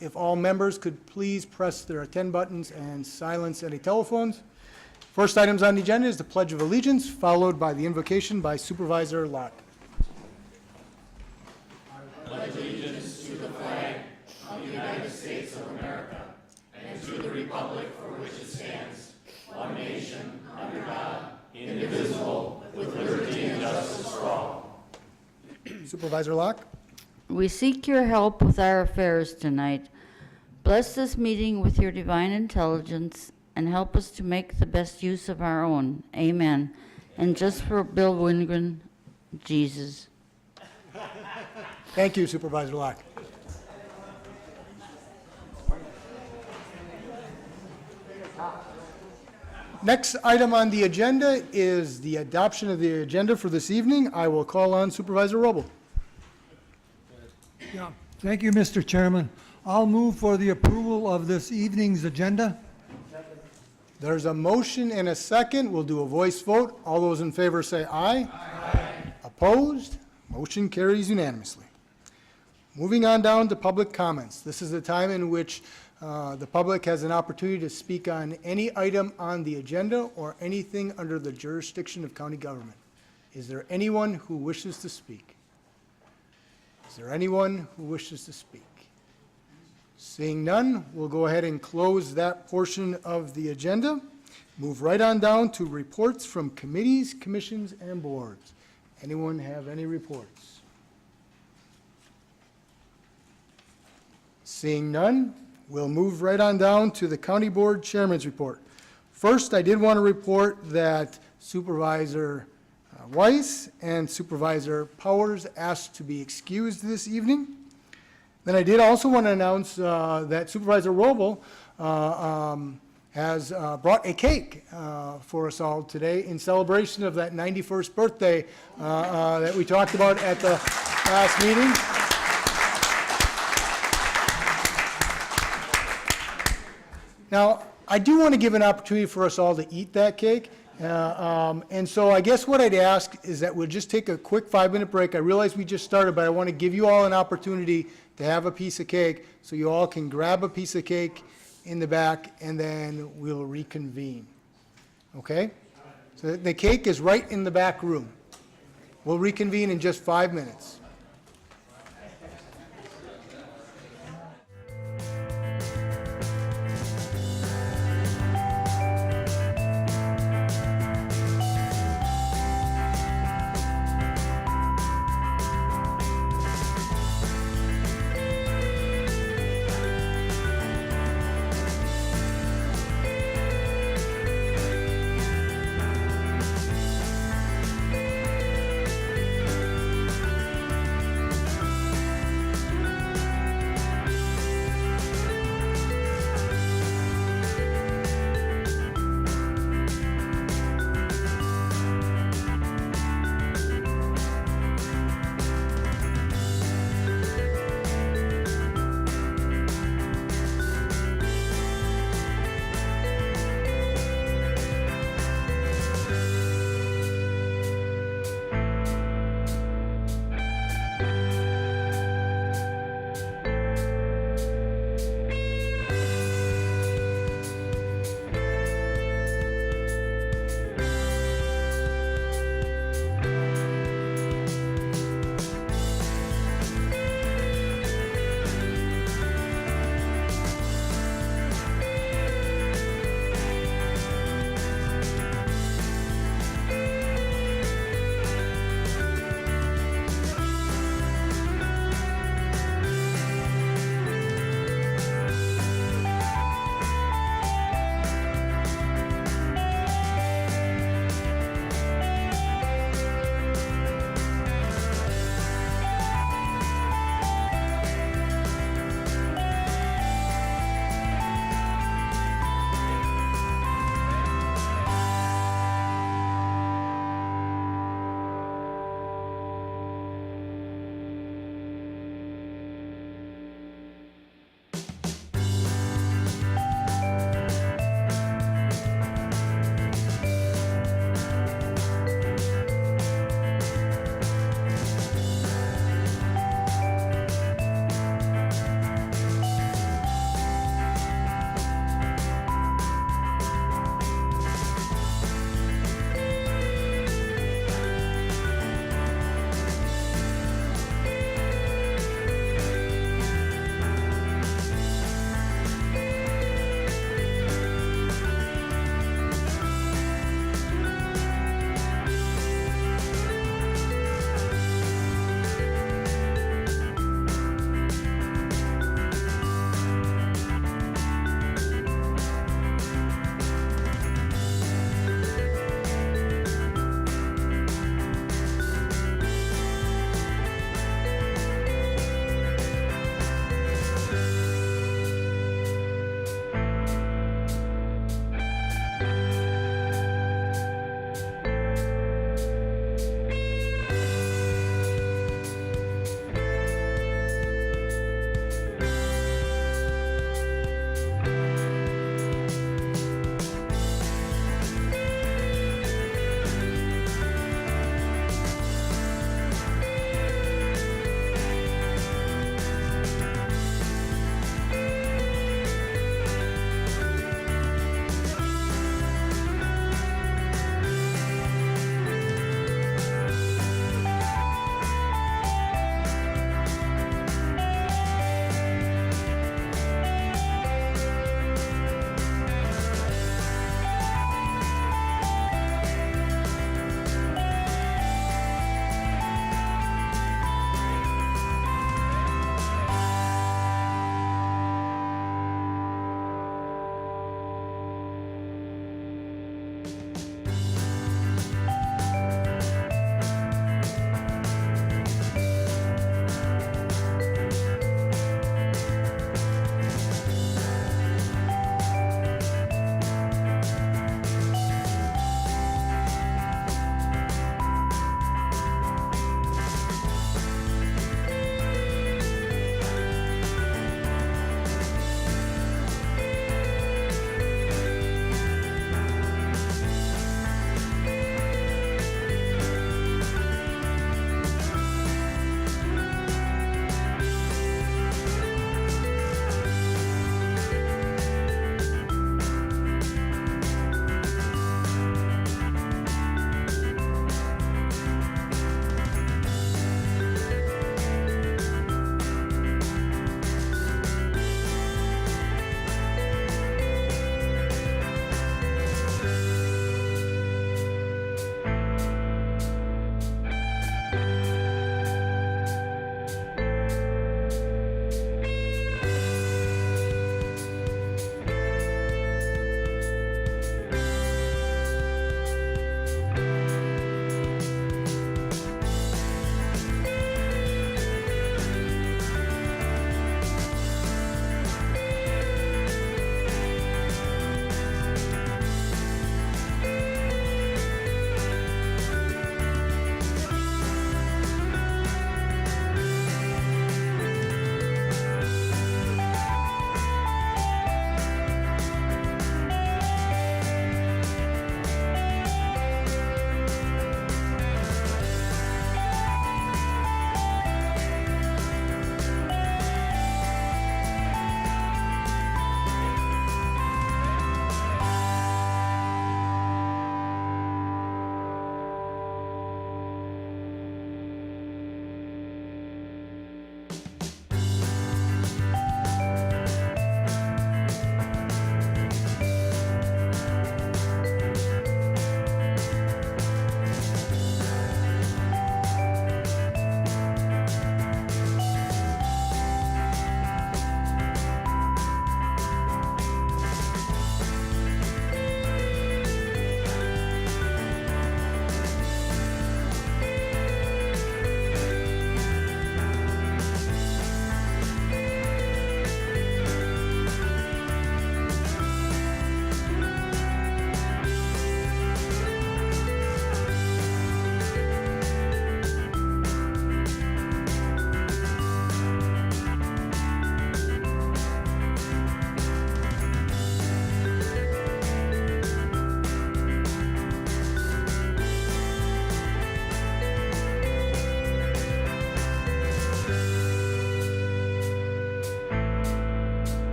If all members could please press their attend buttons and silence any telephones. First items on the agenda is the Pledge of Allegiance, followed by the invocation by Supervisor Locke. Supervisor Locke. We seek your help with our affairs tonight. Bless this meeting with your divine intelligence and help us to make the best use of our own. Amen. And just for Bill Wingren, Jesus. Thank you, Supervisor Locke. Next item on the agenda is the adoption of the agenda for this evening. I will call on Supervisor Roble. Yeah, thank you, Mr. Chairman. I'll move for the approval of this evening's agenda. There's a motion and a second. We'll do a voice vote. All those in favor say aye. Aye. Opposed? Motion carries unanimously. Moving on down to public comments. This is the time in which the public has an opportunity to speak on any item on the agenda or anything under the jurisdiction of county government. Is there anyone who wishes to speak? Is there anyone who wishes to speak? Seeing none, we'll go ahead and close that portion of the agenda. Move right on down to reports from committees, commissions, and boards. Anyone have any reports? Seeing none, we'll move right on down to the county board chairman's report. First, I did want to report that Supervisor Weiss and Supervisor Powers asked to be excused this evening. Then I did also want to announce that Supervisor Roble has brought a cake for us all today in celebration of that 91st birthday that we talked about at the last meeting. Now, I do want to give an opportunity for us all to eat that cake. And so I guess what I'd ask is that we'll just take a quick 5-minute break. I realize we just started, but I want to give you all an opportunity to have a piece of cake so you all can grab a piece of cake in the back and then we'll reconvene. Okay? So the cake is right in the back room. We'll reconvene in just 5 minutes.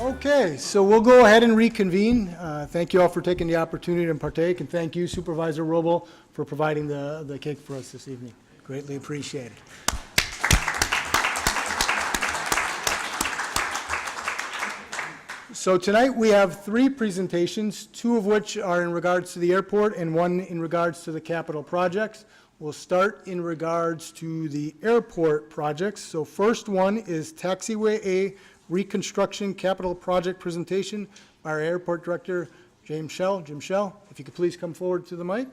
Okay, so we'll go ahead and reconvene. Thank you all for taking the opportunity to partake, and thank you Supervisor Roble for providing the cake for us this evening. Greatly appreciated. So tonight we have 3 presentations, 2 of which are in regards to the airport and 1 in regards to the capital projects. We'll start in regards to the airport projects. So first one is Taxiway A Reconstruction Capital Project presentation by our Airport Director, James Schell. Jim Schell, if you could please come forward to the mic.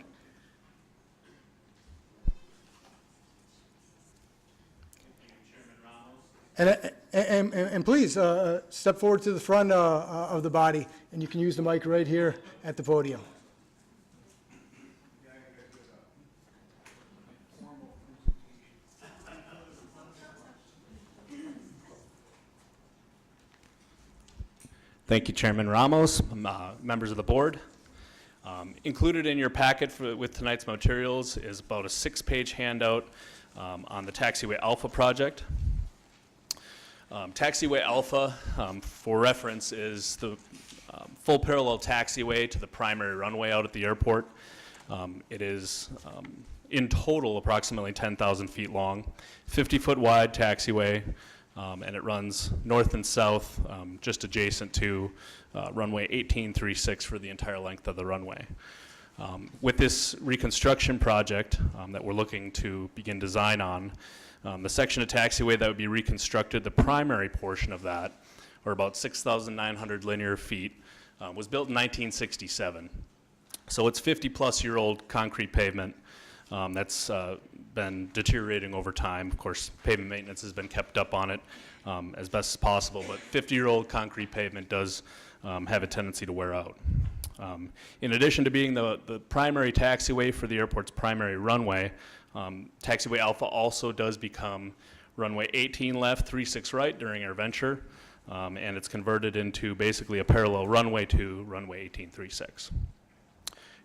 And please step forward to the front of the body, and you can use the mic right here at the podium. Thank you, Chairman Ramos, members of the board. Included in your packet with tonight's materials is about a 6-page handout on the Taxiway Alpha project. Taxiway Alpha, for reference, is the full parallel taxiway to the primary runway out at the airport. It is in total approximately 10,000 feet long, 50-foot wide taxiway, and it runs north and south just adjacent to runway 1836 for the entire length of the runway. With this reconstruction project that we're looking to begin design on, the section of taxiway that would be reconstructed, the primary portion of that, or about 6,900 linear feet, was built in 1967. So it's 50-plus-year-old concrete pavement that's been deteriorating over time. Of course, pavement maintenance has been kept up on it as best as possible, but 50-year-old concrete pavement does have a tendency to wear out. In addition to being the primary taxiway for the airport's primary runway, Taxiway Alpha also does become runway 18 left, 36 right during our venture, and it's converted into basically a parallel runway to runway 1836.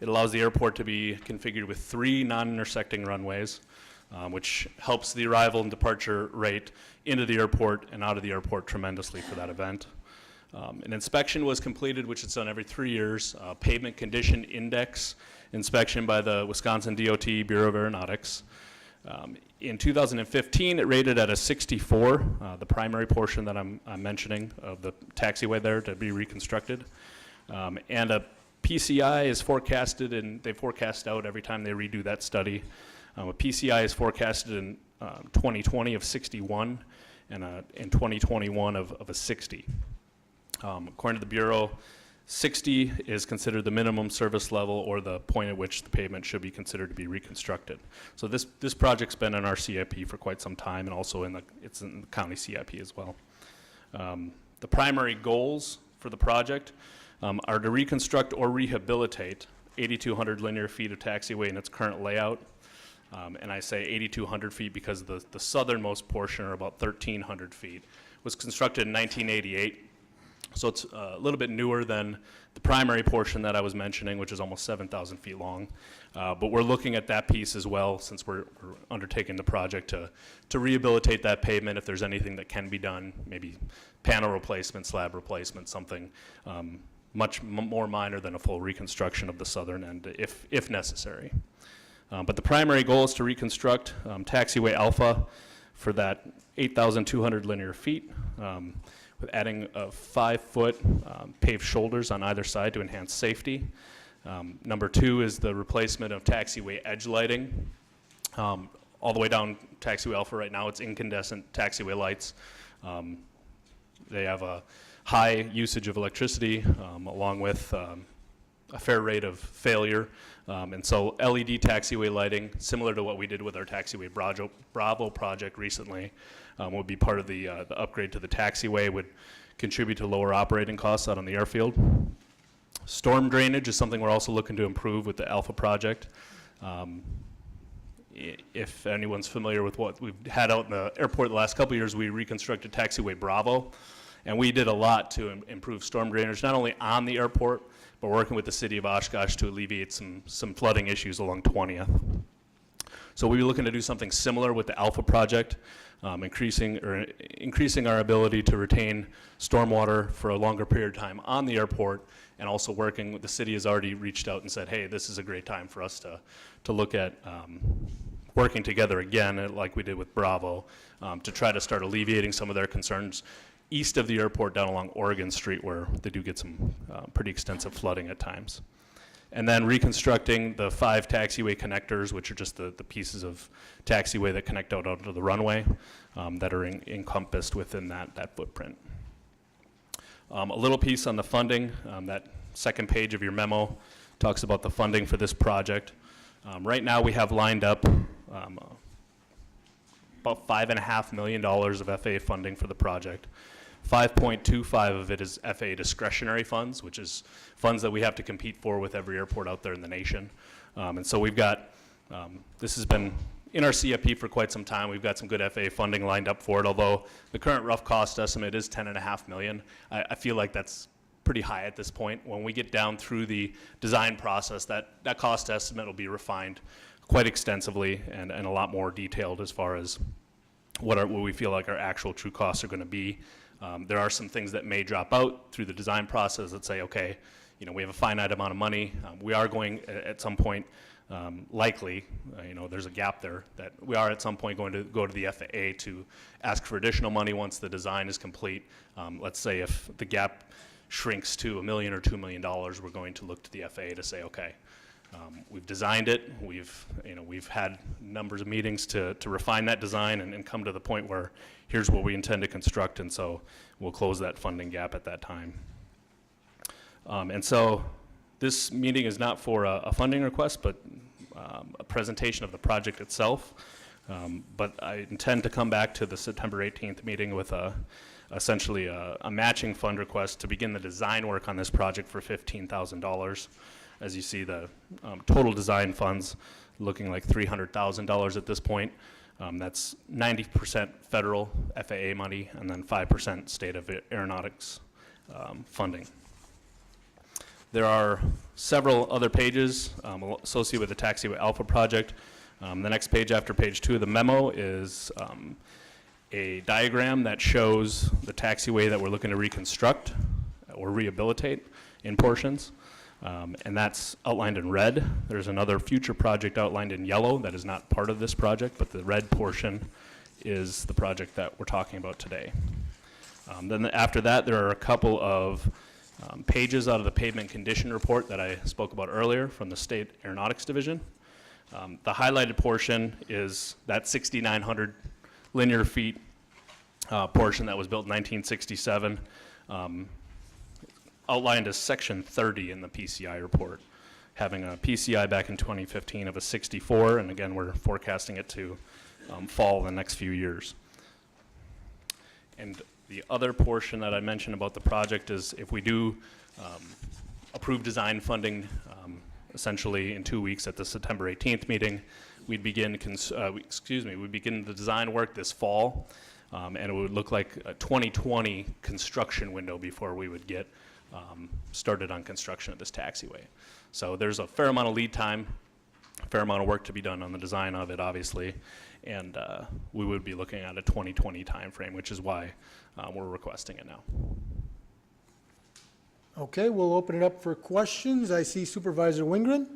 It allows the airport to be configured with 3 non-intersecting runways, which helps the arrival and departure rate into the airport and out of the airport tremendously for that event. An inspection was completed, which is done every 3 years, pavement condition index inspection by the Wisconsin DOT Bureau of Aeronautics. In 2015, it rated at a 64, the primary portion that I'm mentioning of the taxiway there to be reconstructed. And a PCI is forecasted, and they forecast out every time they redo that study. A PCI is forecasted in 2020 of 61 and in 2021 of a 60. According to the Bureau, 60 is considered the minimum service level or the point at which the pavement should be considered to be reconstructed. So this project's been in our CIP for quite some time, and also it's in the county CIP as well. The primary goals for the project are to reconstruct or rehabilitate 8,200 linear feet of taxiway in its current layout. And I say 8,200 feet because the southernmost portion, or about 1,300 feet, was constructed in 1988. So it's a little bit newer than the primary portion that I was mentioning, which is almost 7,000 feet long. But we're looking at that piece as well, since we're undertaking the project to rehabilitate that pavement if there's anything that can be done, maybe panel replacement, slab replacement, something much more minor than a full reconstruction of the southern end, if necessary. But the primary goal is to reconstruct Taxiway Alpha for that 8,200 linear feet, with adding 5-foot paved shoulders on either side to enhance safety. Number 2 is the replacement of taxiway edge lighting. All the way down Taxiway Alpha right now, it's incandescent taxiway lights. They have a high usage of electricity, along with a fair rate of failure. And so LED taxiway lighting, similar to what we did with our Taxiway Bravo project recently, would be part of the upgrade to the taxiway, would contribute to lower operating costs out on the airfield. Storm drainage is something we're also looking to improve with the Alpha project. If anyone's familiar with what we've had out in the airport the last couple of years, we reconstructed Taxiway Bravo, and we did a lot to improve storm drainage, not only on the airport, but working with the city of Oshkosh to alleviate some flooding issues along 20th. So we'll be looking to do something similar with the Alpha project, increasing our ability to retain stormwater for a longer period of time on the airport, and also working with the city has already reached out and said, hey, this is a great time for us to look at working together again, like we did with Bravo, to try to start alleviating some of their concerns east of the airport down along Oregon Street, where they do get some pretty extensive flooding at times. And then reconstructing the 5 taxiway connectors, which are just the pieces of taxiway that connect out onto the runway that are encompassed within that footprint. A little piece on the funding. That second page of your memo talks about the funding for this project. Right now we have lined up about $5.5 million of FAA funding for the project. 5.25 of it is FAA discretionary funds, which is funds that we have to compete for with every airport out there in the nation. And so we've got, this has been in our CIP for quite some time. We've got some good FAA funding lined up for it, although the current rough cost estimate is $10.5 million. I feel like that's pretty high at this point. When we get down through the design process, that cost estimate will be refined quite extensively and a lot more detailed as far as what we feel like our actual true costs are going to be. There are some things that may drop out through the design process that say, okay, you know, we have a finite amount of money. We are going at some point, likely, you know, there's a gap there, that we are at some point going to go to the FAA to ask for additional money once the design is complete. Let's say if the gap shrinks to $1 million or $2 million, we're going to look to the FAA to say, okay, we've designed it, we've had numbers of meetings to refine that design and come to the point where here's what we intend to construct, and so we'll close that funding gap at that time. And so this meeting is not for a funding request, but a presentation of the project itself. But I intend to come back to the September 18th meeting with essentially a matching fund request to begin the design work on this project for $15,000. As you see, the total design funds looking like $300,000 at this point. That's 90% federal FAA money and then 5% state of aeronautics funding. There are several other pages associated with the Taxiway Alpha project. The next page after page 2 of the memo is a diagram that shows the taxiway that we're looking to reconstruct or rehabilitate in portions. And that's outlined in red. There's another future project outlined in yellow that is not part of this project, but the red portion is the project that we're talking about today. Then after that, there are a couple of pages out of the pavement condition report that I spoke about earlier from the State Aeronautics Division. The highlighted portion is that 6,900 linear feet portion that was built in 1967. Outlined as section 30 in the PCI report, having a PCI back in 2015 of a 64, and again, we're forecasting it to fall in the next few years. And the other portion that I mentioned about the project is if we do approve design funding essentially in 2 weeks at the September 18th meeting, we'd begin the design work this fall, and it would look like a 2020 construction window before we would get started on construction of this taxiway. So there's a fair amount of lead time, a fair amount of work to be done on the design of it, obviously, and we would be looking at a 2020 timeframe, which is why we're requesting it now. Okay, we'll open it up for questions. I see Supervisor Wingren.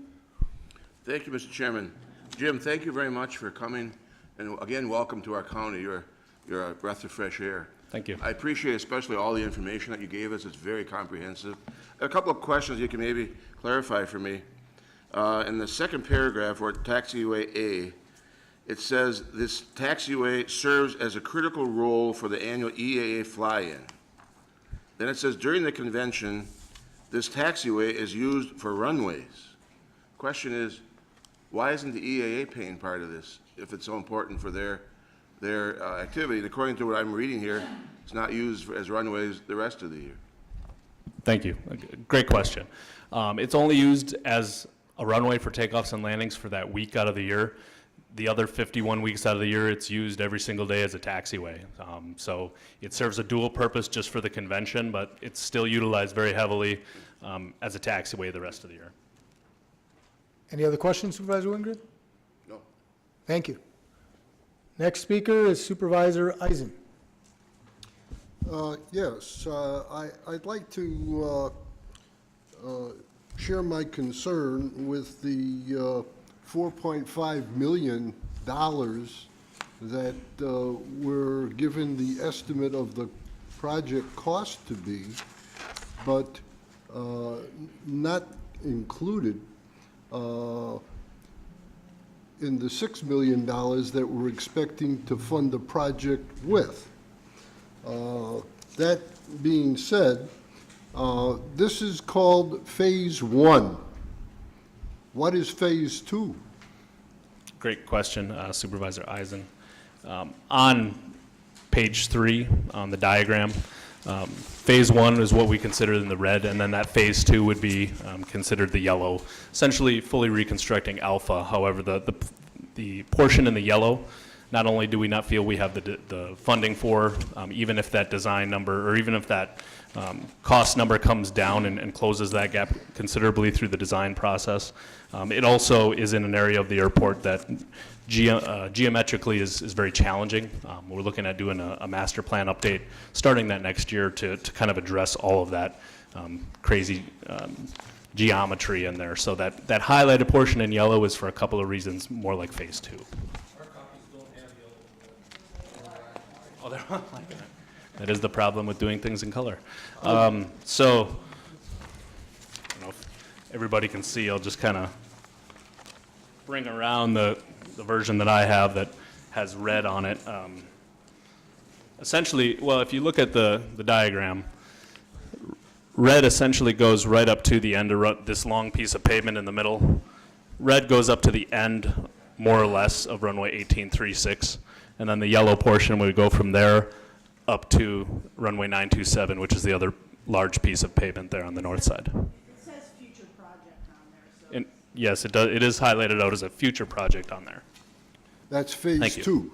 Thank you, Mr. Chairman. Jim, thank you very much for coming, and again, welcome to our county. You're a breath of fresh air. Thank you. I appreciate especially all the information that you gave us. It's very comprehensive. A couple of questions you can maybe clarify for me. In the second paragraph, or taxiway A, it says this taxiway serves as a critical role for the annual EAA fly-in. Then it says during the convention, this taxiway is used for runways. Question is, why isn't the EAA paying part of this if it's so important for their activity? And according to what I'm reading here, it's not used as runways the rest of the year. Thank you. Great question. It's only used as a runway for takeoffs and landings for that week out of the year. The other 51 weeks out of the year, it's used every single day as a taxiway. So it serves a dual purpose just for the convention, but it's still utilized very heavily as a taxiway the rest of the year. Any other questions, Supervisor Wingren? No. Thank you. Next speaker is Supervisor Eisen. Yes, I'd like to share my concern with the $4.5 million that we're given the estimate of the project cost to be, but not included in the $6 million that we're expecting to fund the project with. That being said, this is called Phase 1. What is Phase 2? Great question, Supervisor Eisen. On page 3, on the diagram, Phase 1 is what we consider in the red, and then that Phase 2 would be considered the yellow, essentially fully reconstructing Alpha. However, the portion in the yellow, not only do we not feel we have the funding for, even if that design number, or even if that cost number comes down and closes that gap considerably through the design process, it also is in an area of the airport that geometrically is very challenging. We're looking at doing a master plan update starting that next year to kind of address all of that crazy geometry in there. So that highlighted portion in yellow is for a couple of reasons, more like Phase 2. Oh, they're not liking it. That is the problem with doing things in color. So, I don't know if everybody can see, I'll just kind of bring around the version that I have that has red on it. Essentially, well, if you look at the diagram, red essentially goes right up to the end of this long piece of pavement in the middle. Red goes up to the end, more or less, of runway 1836. And then the yellow portion would go from there up to runway 927, which is the other large piece of pavement there on the north side. It says future project on there, so. And yes, it does. It is highlighted out as a future project on there. That's Phase Thank you. 2,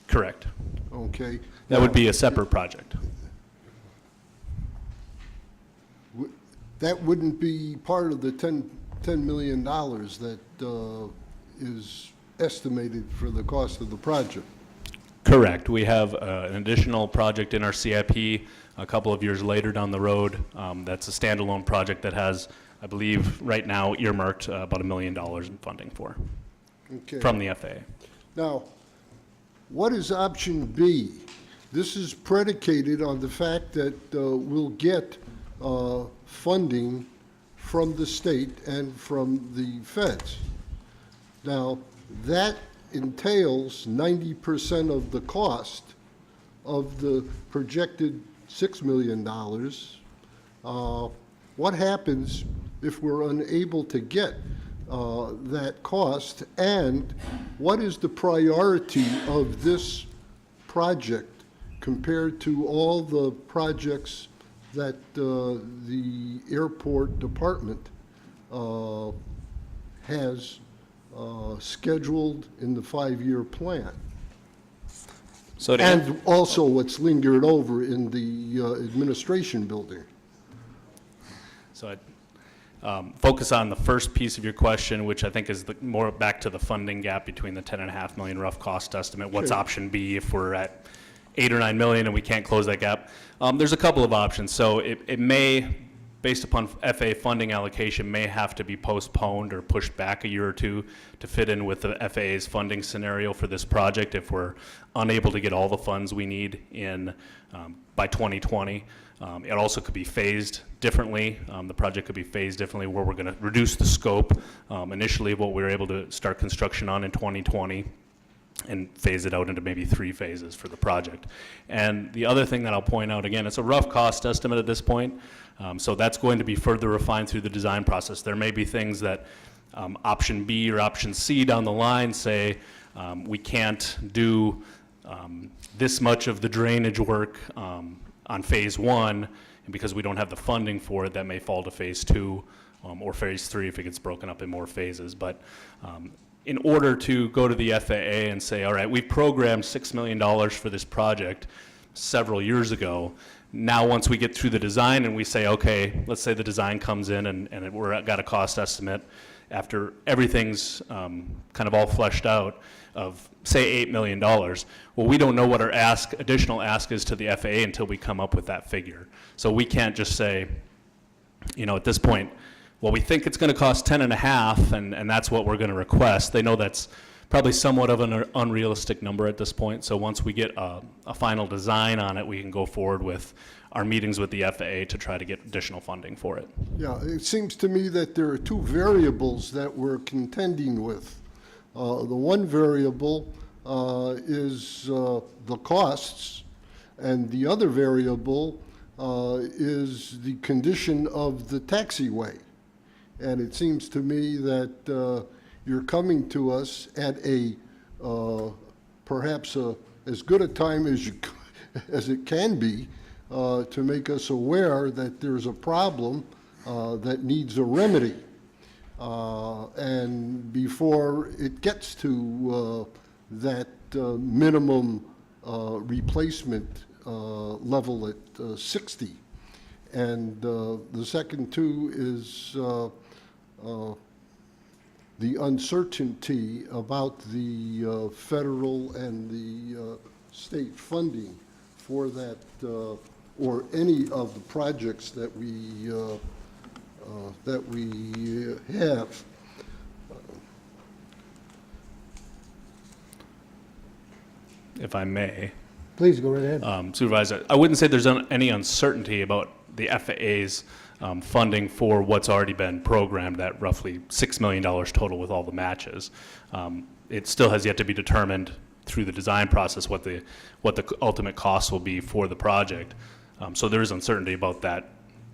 Correct. okay? That would be a separate project. That wouldn't be part of the $10 million that is estimated for the cost of the project. Correct. We have an additional project in our CIP a couple of years later down the road. That's a standalone project that has, I believe, right now earmarked about $1 million in funding for Okay. from the FAA. Now, what is option B? This is predicated on the fact that we'll get funding from the state and from the feds. Now, that entails 90% of the cost of the projected $6 million. What happens if we're unable to get that cost? And what is the priority of this project compared to all the projects that the airport department has scheduled in the 5-year plan? So to And also what's lingered over in the administration building. So I'd focus on the first piece of your question, which I think is more back to the funding gap between the 10.5 million rough cost estimate. What's Sure. option B if we're at 8 or 9 million and we can't close that gap? There's a couple of options. So it may, based upon FAA funding allocation, may have to be postponed or pushed back a year or two to fit in with the FAA's funding scenario for this project if we're unable to get all the funds we need in by 2020. It also could be phased differently. The project could be phased differently where we're going to reduce the scope initially of what we were able to start construction on in 2020 and phase it out into maybe 3 phases for the project. And the other thing that I'll point out, again, it's a rough cost estimate at this point, so that's going to be further refined through the design process. There may be things that option B or option C down the line say we can't do this much of the drainage work on phase 1, and because we don't have the funding for it, that may fall to phase 2 or phase 3 if it gets broken up in more phases. But in order to go to the FAA and say, all right, we programmed $6 million for this project several years ago. Now, once we get through the design and we say, okay, let's say the design comes in and we're got a cost estimate, after everything's kind of all fleshed out of, say, $8 million. Well, we don't know what our additional ask is to the FAA until we come up with that figure. So we can't just say, you know, at this point, well, we think it's going to cost 10.5, and that's what we're going to request. They know that's probably somewhat of an unrealistic number at this point. So once we get a final design on it, we can go forward with our meetings with the FAA to try to get additional funding for it. Yeah, it seems to me that there are two variables that we're contending with. The one variable is the costs, and the other variable is the condition of the taxiway. And it seems to me that you're coming to us at a perhaps as good a time as it can be to make us aware that there's a problem that needs a remedy. And before it gets to that minimum replacement level at 60. And the second two is the uncertainty about the federal and the state funding for that, or any of the projects that we have. If I may, Please, go right ahead. Supervisor, I wouldn't say there's any uncertainty about the FAA's funding for what's already been programmed at roughly $6 million total with all the matches. It still has yet to be determined through the design process what the ultimate cost will be for the project. So there is uncertainty about that,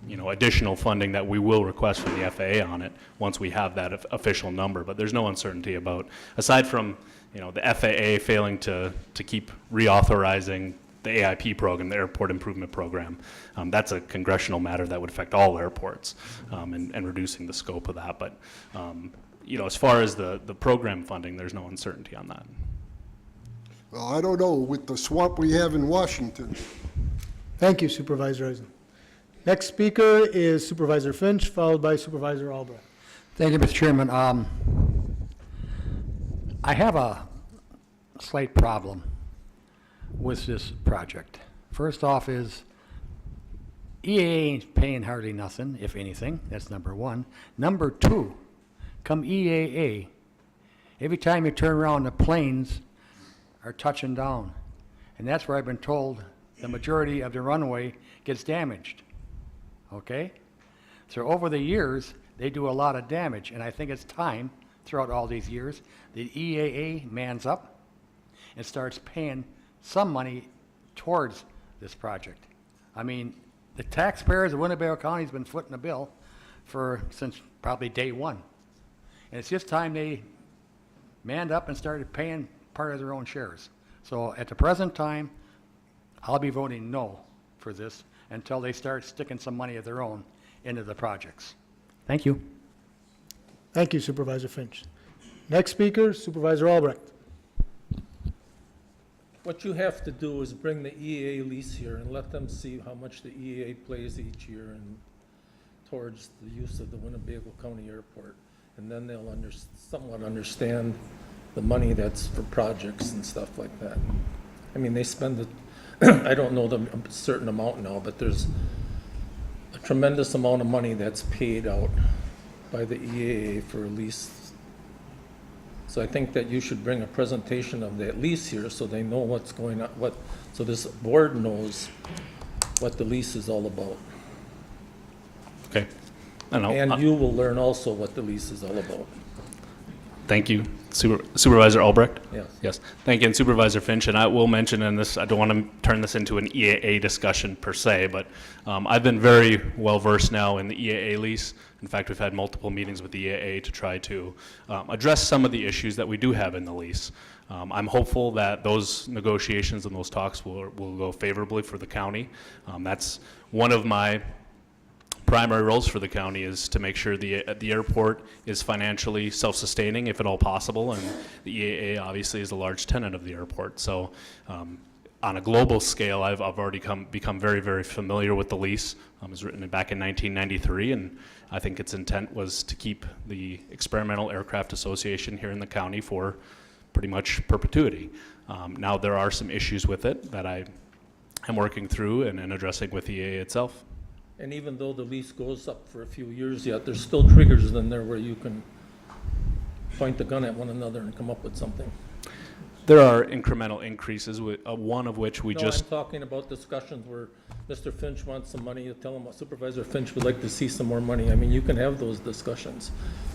you know, additional funding that we will request from the FAA on it once we have that official number. But there's no uncertainty about, aside from, you know, the FAA failing to keep reauthorizing the AIP program, the Airport Improvement Program. That's a congressional matter that would affect all airports and reducing the scope of that. But, you know, as far as the program funding, there's no uncertainty on that. Well, I don't know, with the swamp we have in Washington. Thank you, Supervisor Eisen. Next speaker is Supervisor Finch, followed by Supervisor Albrecht. Thank you, Mr. Chairman. I have a slight problem with this project. First off is EAA ain't paying hardly nothing, if anything. That's number one. Number two, come EAA, every time you turn around, the planes are touching down. And that's where I've been told the majority of the runway gets damaged. Okay? So over the years, they do a lot of damage, and I think it's time, throughout all these years, the EAA mans up and starts paying some money towards this project. I mean, the taxpayers of Winnebago County has been footing the bill since probably day one. And it's just time they manned up and started paying part of their own shares. So at the present time, I'll be voting no for this until they start sticking some money of their own into the projects. Thank you. Thank you, Supervisor Finch. Next speaker, Supervisor Albrecht. What you have to do is bring the EAA lease here and let them see how much the EAA plays each year and towards the use of the Winnebago County Airport. And then they'll somewhat understand the money that's for projects and stuff like that. I mean, they spend I don't know the certain amount now, but there's a tremendous amount of money that's paid out by the EAA for a lease. So I think that you should bring a presentation of that lease here so they know what's going on, so this board knows what the lease is all about. Okay. I know. And you will learn also what the lease is all about. Thank you, Supervisor Albrecht. Yes. Yes. Thank you, and Supervisor Finch. And I will mention in this, I don't want to turn this into an EAA discussion per se, but I've been very well versed now in the EAA lease. In fact, we've had multiple meetings with the EAA to try to address some of the issues that we do have in the lease. I'm hopeful that those negotiations and those talks will go favorably for the county. That's one of my primary roles for the county, is to make sure the airport is financially self-sustaining if at all possible, and the EAA obviously is a large tenant of the airport. So On a global scale, I've already become very, very familiar with the lease. It was written back in 1993, and I think its intent was to keep the Experimental Aircraft Association here in the county for pretty much perpetuity. Now, there are some issues with it that I am working through and addressing with EAA itself. And even though the lease goes up for a few years yet, there's still triggers in there where you can point the gun at one another and come up with something. There are incremental increases, one of which we No, just... I'm talking about discussions where Mr. Finch wants some money, you tell him Supervisor Finch would like to see some more money. I mean, you can have those discussions.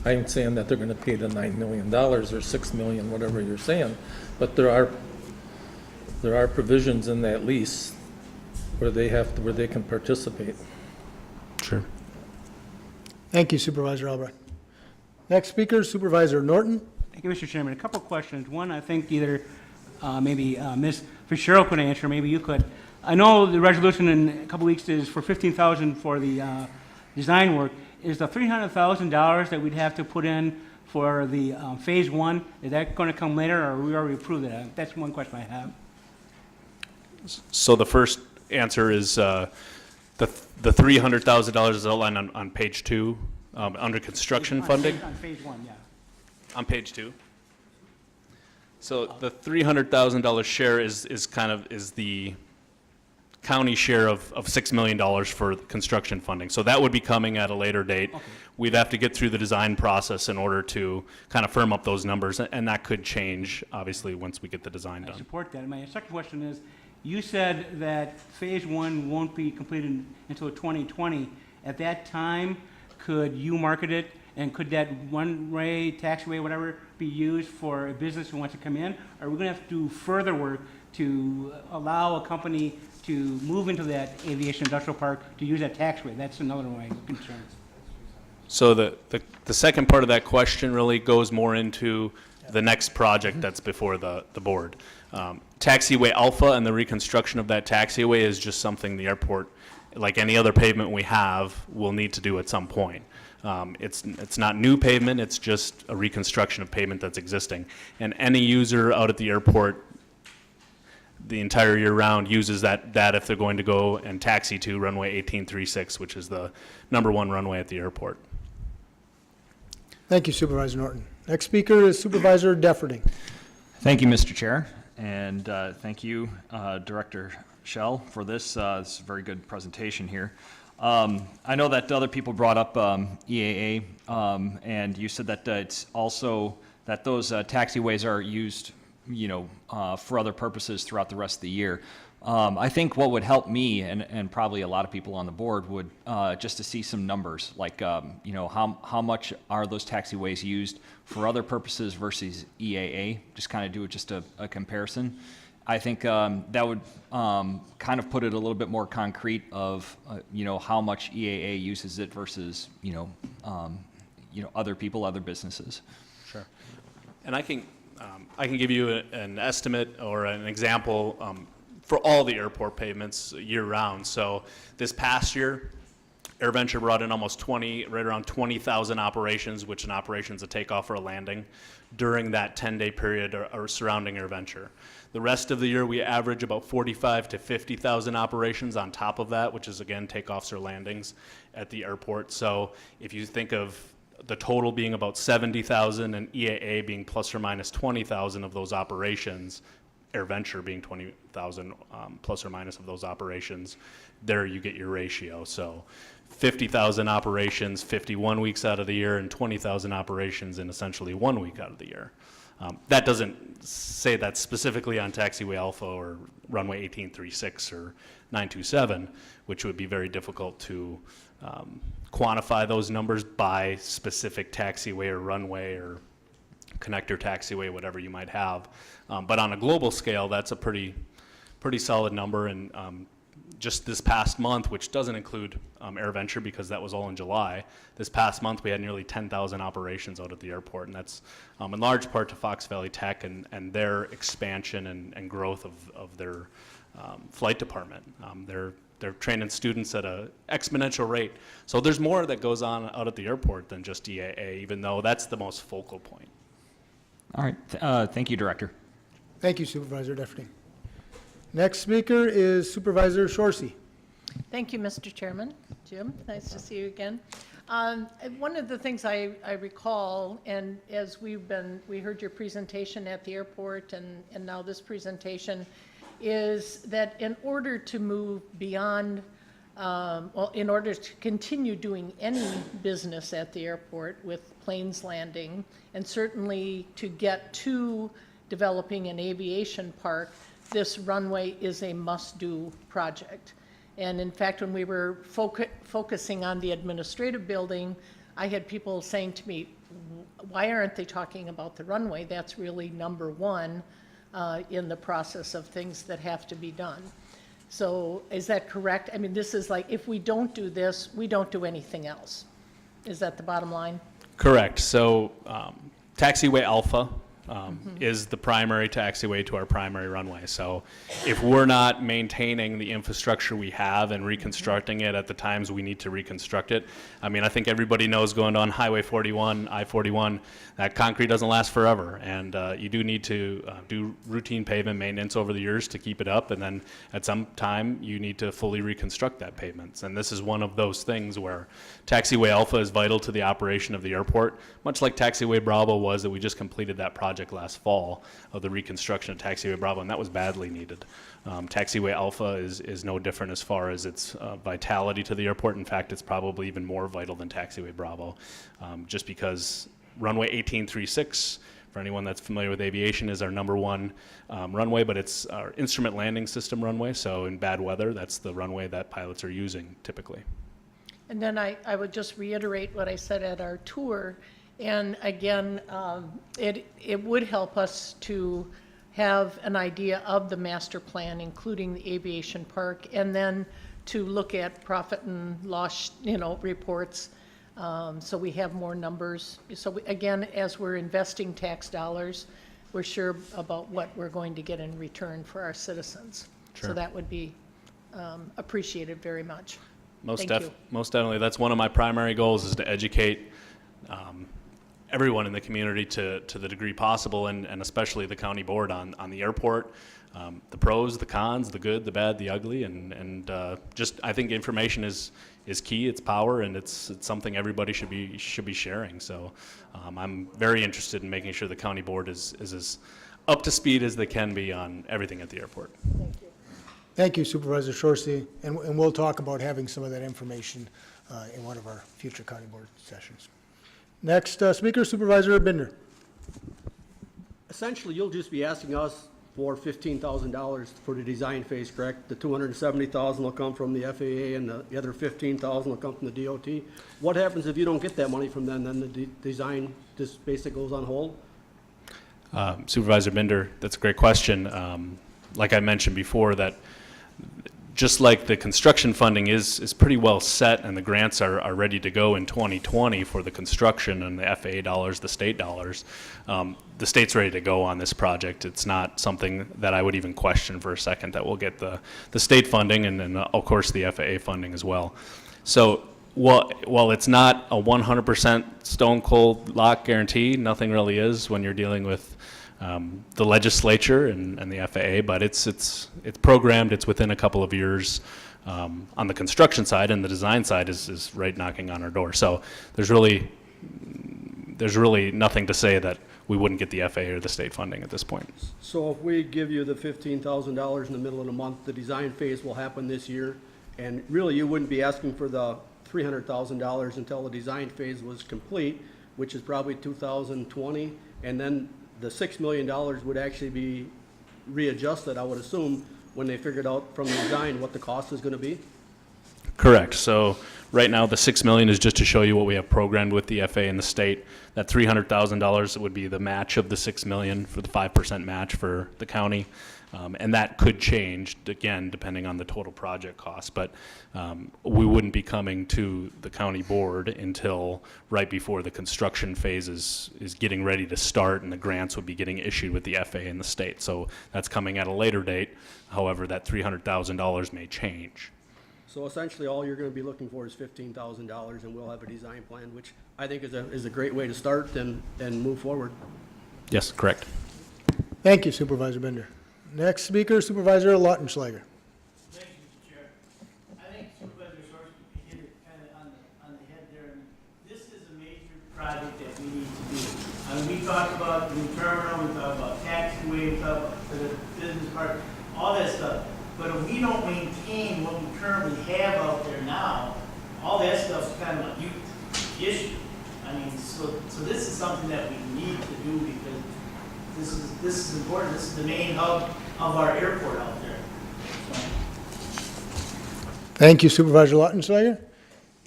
I ain't saying that they're gonna pay the $9 million or $6 million, whatever you're saying, but there are provisions in that lease where they can participate. Sure. Thank you, Supervisor Albrecht. Next speaker, Supervisor Norton. Thank you, Mr. Chairman. A couple of questions. One, I think either maybe Ms. Fitzgerald could answer, maybe you could. I know the resolution in a couple weeks is for $15,000 for the design work. Is the $300,000 that we'd have to put in for the phase one, is that going to come later, or we already approved that? That's one question I have. So the first answer is the $300,000 is outlined on page 2 under construction funding. On phase one, yeah. On page 2. So the $300,000 share is the county share of $6 million for construction funding. So that would be coming at a later date. Okay. We'd have to get through the design process in order to kind of firm up those numbers, and that could change, obviously, once we get the design I done. support that. My second question is, you said that phase one won't be completed until 2020. At that time, could you market it, and could that one-way, taxiway, whatever, be used for a business who wants to come in? Or are we going to have to do further work to allow a company to move into that aviation industrial park to use that taxiway? That's another one of my concerns. So the second part of that question really goes more into the next project that's before the board. Taxiway Alpha and the reconstruction of that taxiway is just something the airport, like any other pavement we have, will need to do at some point. It's not new pavement, it's just a reconstruction of pavement that's existing. And any user out at the airport the entire year round uses that if they're going to go and taxi to runway 1836, which is the #1 runway at the airport. Thank you, Supervisor Norton. Next speaker is Supervisor Defferting. Thank you, Mr. Chair, and thank you, Director Shell, for this. This is a very good presentation here. I know that other people brought up EAA, and you said that it's also that those taxiways are used, for other purposes throughout the rest of the year. I think what would help me and probably a lot of people on the board would just to see some numbers, like how much are those taxiways used for other purposes versus EAA. Just kind of do just a comparison. I think that would kind of put it a little bit more concrete of how much EAA uses it versus other people, other businesses. Sure. And I can give you an estimate or an example for all the airport pavements year round. So this past year, AirVenture brought in right around 20,000 operations, which an operation is a takeoff or a landing, during that 10-day period or surrounding AirVenture. The rest of the year, we average about 45 to 50,000 operations on top of that, which is, again, takeoffs or landings at the airport. So if you think of the total being about 70,000 and EAA being plus or minus 20,000 of those operations, AirVenture being 20,000 plus or minus of those operations, there you get your ratio. So 50,000 operations 51 weeks out of the year and 20,000 operations in essentially 1 week out of the year. That doesn't say that specifically on Taxiway Alpha or Runway 1836 or 927, which would be very difficult to quantify those numbers by specific taxiway or runway or connector taxiway, whatever you might have. But on a global scale, that's a pretty solid number. And just this past month, which doesn't include AirVenture because that was all in July, this past month we had nearly 10,000 operations out at the airport. And that's in large part to Fox Valley Tech and their expansion and growth of their flight department. They're training students at an exponential rate. So there's more that goes on out at the airport than just EAA, even though that's the most focal point. All right. Thank you, Director. Thank you, Supervisor Defferting. Next speaker is Supervisor Shorsey. Thank you, Mr. Chairman. Jim, nice to see you again. One of the things I recall, and as we heard your presentation at the airport and now this presentation, is that in order to move beyond, in order to continue doing any business at the airport with planes landing, and certainly to get to developing an aviation park, this runway is a must-do project. And in fact, when we were focusing on the administrative building, I had people saying to me, why aren't they talking about the runway? That's really number one in the process of things that have to be done. So is that correct? I mean, this is like, if we don't do this, we don't do anything else. Is that the bottom line? Correct. So taxiway Alpha is the primary taxiway to our primary runway. So if we're not maintaining the infrastructure we have and reconstructing it at the times we need to reconstruct it, I mean, I think everybody knows going on Highway 41, I-41, that concrete doesn't last forever. And you do need to do routine pavement maintenance over the years to keep it up. And then at some time, you need to fully reconstruct that pavement. And this is one of those things where taxiway Alpha is vital to the operation of the airport, much like taxiway Bravo was that we just completed that project last fall of the reconstruction of taxiway Bravo, and that was badly needed. Taxiway Alpha is no different as far as its vitality to the airport. In fact, it's probably even more vital than taxiway Bravo, just because runway 1836, for anyone that's familiar with aviation, is our number one runway, but it's our instrument landing system runway, so in bad weather, that's the runway that pilots are using typically. And then I would just reiterate what I said at our tour. And again, it would help us to have an idea of the master plan, including the aviation park, and then to look at profit and loss, reports, so we have more numbers. So again, as we're investing tax dollars, we're sure about what we're going to get in return for our citizens. Sure. So that would be appreciated very much. Most Thank you. most definitely. That's one of my primary goals, is to educate everyone in the community to the degree possible, and especially the county board on the airport, the pros, the cons, the good, the bad, the ugly, and just I think information is key. It's power, and it's something everybody should be sharing. So I'm very interested in making sure the county board is as up to speed as they can be on everything at the airport. Thank you. Thank you, Supervisor Shorsey, and we'll talk about having some of that information in one of our future county board sessions. Next speaker, Supervisor Binder. Essentially, you'll just be asking us for $15,000 for the design phase, correct? The $270,000 will come from the FAA, and the other $15,000 will come from the DOT. What happens if you don't get that money from them? Then the design just basically goes on hold? Supervisor Binder, that's a great question. Like I mentioned before, that just like the construction funding is pretty well set, and the grants are ready to go in 2020 for the construction and the FAA dollars, the state dollars, the state's ready to go on this project. It's not something that I would even question for a second that we'll get the state funding and then, of course, the FAA funding as well. So while it's not a 100% stone cold lock guarantee, nothing really is when you're dealing with the legislature and the FAA, but it's programmed. It's within a couple of years on the construction side, and the design side is right knocking on our door. So there's really nothing to say that we wouldn't get the FAA or the state funding at this point. So if we give you the $15,000 in the middle of the month, the design phase will happen this year, and really you wouldn't be asking for the $300,000 until the design phase was complete, which is probably 2020, and then the $6 million would actually be readjusted, I would assume, when they figured out from the design what the cost is going to be? Correct. So right now, the $6 million is just to show you what we have programmed with the FAA and the state. That $300,000 would be the match of the $6 million for the 5% match for the county. And that could change, again, depending on the total project cost. But we wouldn't be coming to the county board until right before the construction phase is getting ready to start, and the grants would be getting issued with the FAA and the state. So that's coming at a later date. However, that $300,000 may change. So essentially, all you're going to be looking for is $15,000, and we'll have a design plan, which I think is a great way to start and move forward. Yes, correct. Thank you, Supervisor Bender. Next speaker, Supervisor Lautenschlager. Thank you, Mr. Chair. I think Supervisor Sorensen hit it kind of on the head there. And this is a major project that we need to do. I mean, we talked about the new terminal, we talked about taxiway, we talked about the business park, all that stuff. But if we don't maintain what we currently have out there now, all that stuff's kind of a mute issue. I mean, so this is something that we need to do because this is important. This is the main hub of our airport out there. So, Thank you, Supervisor Lautenschlager.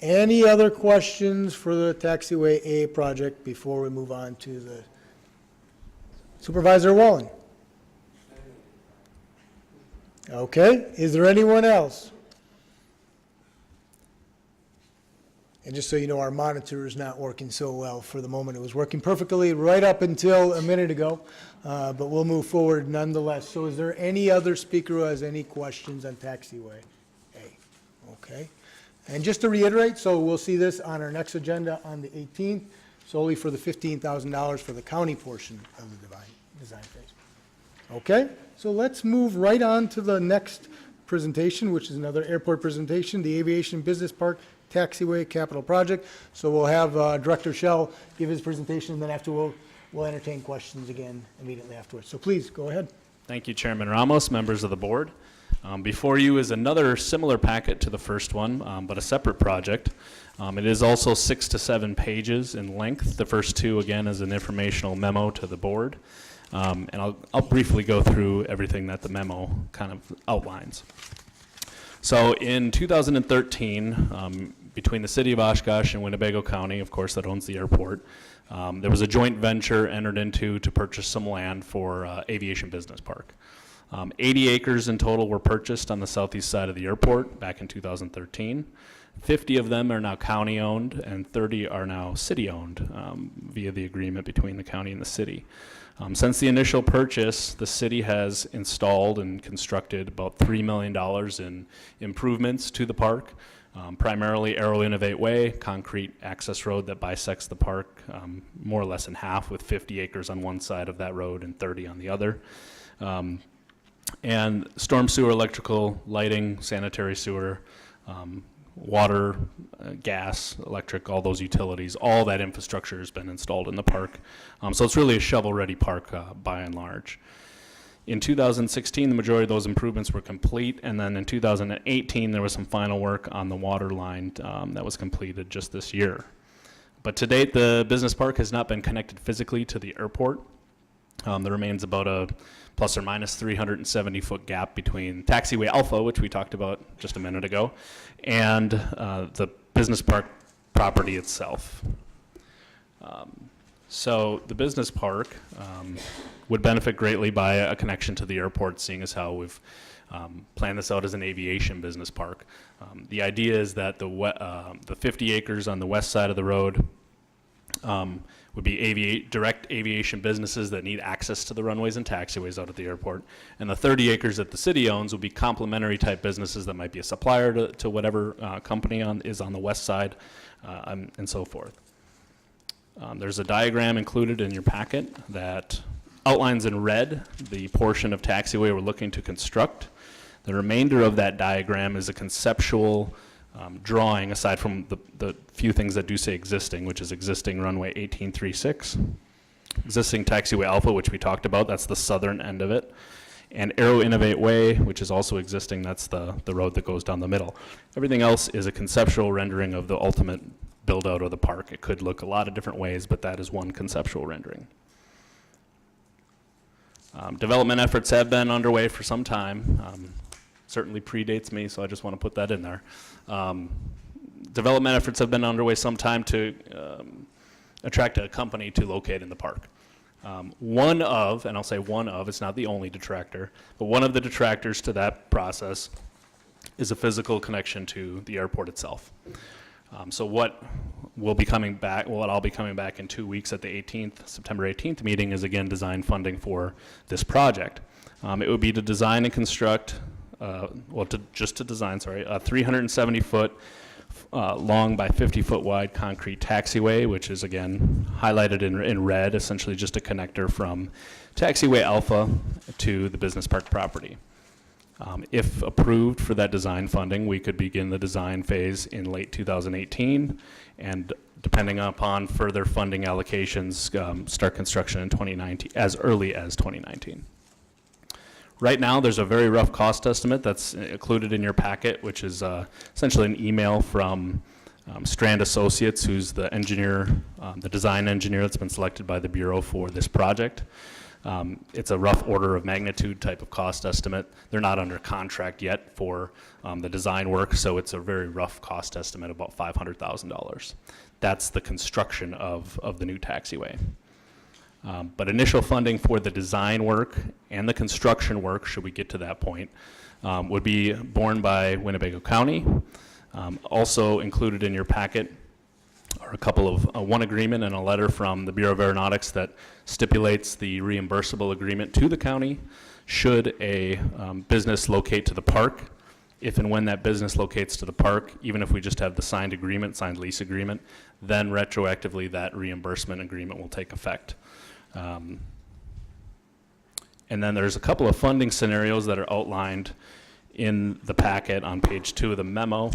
Any other questions for the Taxiway A project before we move on to the Supervisor Wallen? Okay, is there anyone else? And just so you know, our monitor is not working so well for the moment. It was working perfectly right up until a minute ago, but we'll move forward nonetheless. So is there any other speaker who has any questions on Taxiway A? Okay. And just to reiterate, so we'll see this on our next agenda on the 18th, solely for the $15,000 for the county portion of the design phase. Okay, so let's move right on to the next presentation, which is another airport presentation, the Aviation Business Park Taxiway Capital Project. So we'll have Director Shell give his presentation, and then after we'll entertain questions again immediately afterwards. So please, go ahead. Thank you, Chairman Ramos, members of the board. Before you is another similar packet to the first one, but a separate project. It is also 6 to 7 pages in length. The first two, again, is an informational memo to the board. And I'll briefly go through everything that the memo kind of outlines. So in 2013, between the city of Oshkosh and Winnebago County, of course, that owns the airport, there was a joint venture entered into to purchase some land for Aviation Business Park. 80 acres in total were purchased on the southeast side of the airport back in 2013. 50 of them are now county-owned, and 30 are now city-owned via the agreement between the county and the city. Since the initial purchase, the city has installed and constructed about $3 million in improvements to the park, primarily Aero Innovate Way, concrete access road that bisects the park more or less in half, with 50 acres on one side of that road and 30 on the other. And storm sewer, electrical, lighting, sanitary sewer, water, gas, electric, all those utilities, all that infrastructure has been installed in the park. So it's really a shovel-ready park by and large. In 2016, the majority of those improvements were complete, and then in 2018, there was some final work on the water line that was completed just this year. But to date, the business park has not been connected physically to the airport. There remains about a plus or minus 370-foot gap between Taxiway Alpha, which we talked about just a minute ago, and the business park property itself. So the business park would benefit greatly by a connection to the airport, seeing as how we've planned this out as an aviation business park. The idea is that the 50 acres on the west side of the road would be direct aviation businesses that need access to the runways and taxiways out at the airport. And the 30 acres that the city owns would be complementary type businesses that might be a supplier to whatever company is on the west side, and so forth. There's a diagram included in your packet that outlines in red the portion of taxiway we're looking to construct. The remainder of that diagram is a conceptual drawing, aside from the few things that do say existing, which is existing runway 1836, existing taxiway Alpha, which we talked about, that's the southern end of it, and Aero Innovate Way, which is also existing, that's the road that goes down the middle. Everything else is a conceptual rendering of the ultimate build-out of the park. It could look a lot of different ways, but that is one conceptual rendering. Development efforts have been underway for some time. Certainly predates me, so I just want to put that in there. Development efforts have been underway some time to attract a company to locate in the park. One of, and I'll say one of, it's not the only detractor, but one of the detractors to that process is a physical connection to the airport itself. So what will be coming back, what I'll be coming back in 2 weeks at the September 18th meeting is again design funding for this project. It would be to design and construct, just to design, sorry, a 370-foot, long by 50-foot wide concrete taxiway, which is again highlighted in red, essentially just a connector from taxiway Alpha to the business park property. If approved for that design funding, we could begin the design phase in late 2018, and depending upon further funding allocations, start construction in 2019, as early as 2019. Right now, there's a very rough cost estimate that's included in your packet, which is essentially an email from Strand Associates, who's the engineer, the design engineer that's been selected by the Bureau for this project. It's a rough order of magnitude type of cost estimate. They're not under contract yet for the design work, so it's a very rough cost estimate, about $500,000. That's the construction of the new taxiway. But initial funding for the design work and the construction work, should we get to that point, would be borne by Winnebago County. Also included in your packet are a couple of, one agreement and a letter from the Bureau of Aeronautics that stipulates the reimbursable agreement to the county should a business locate to the park. If and when that business locates to the park, even if we just have the signed agreement, signed lease agreement, then retroactively that reimbursement agreement will take effect. And then there's a couple of funding scenarios that are outlined in the packet on page 2 of the memo.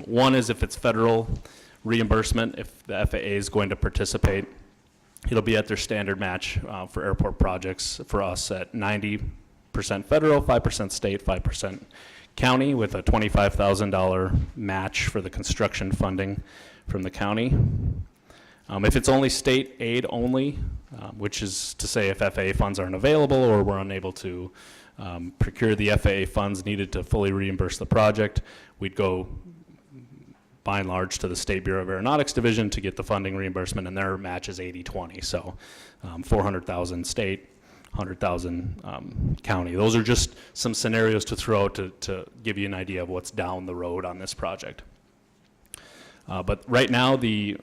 One is if it's federal reimbursement, if the FAA is going to participate, it'll be at their standard match for airport projects for us at 90% federal, 5% state, 5% county, with a $25,000 match for the construction funding from the county. If it's only state aid only, which is to say if FAA funds aren't available or we're unable to procure the FAA funds needed to fully reimburse the project, we'd go by and large to the State Bureau of Aeronautics Division to get the funding reimbursement, and their match is 80-20. So 400,000 state, 100,000 county. Those are just some scenarios to throw out to give you an idea of what's down the road on this project. But right now, the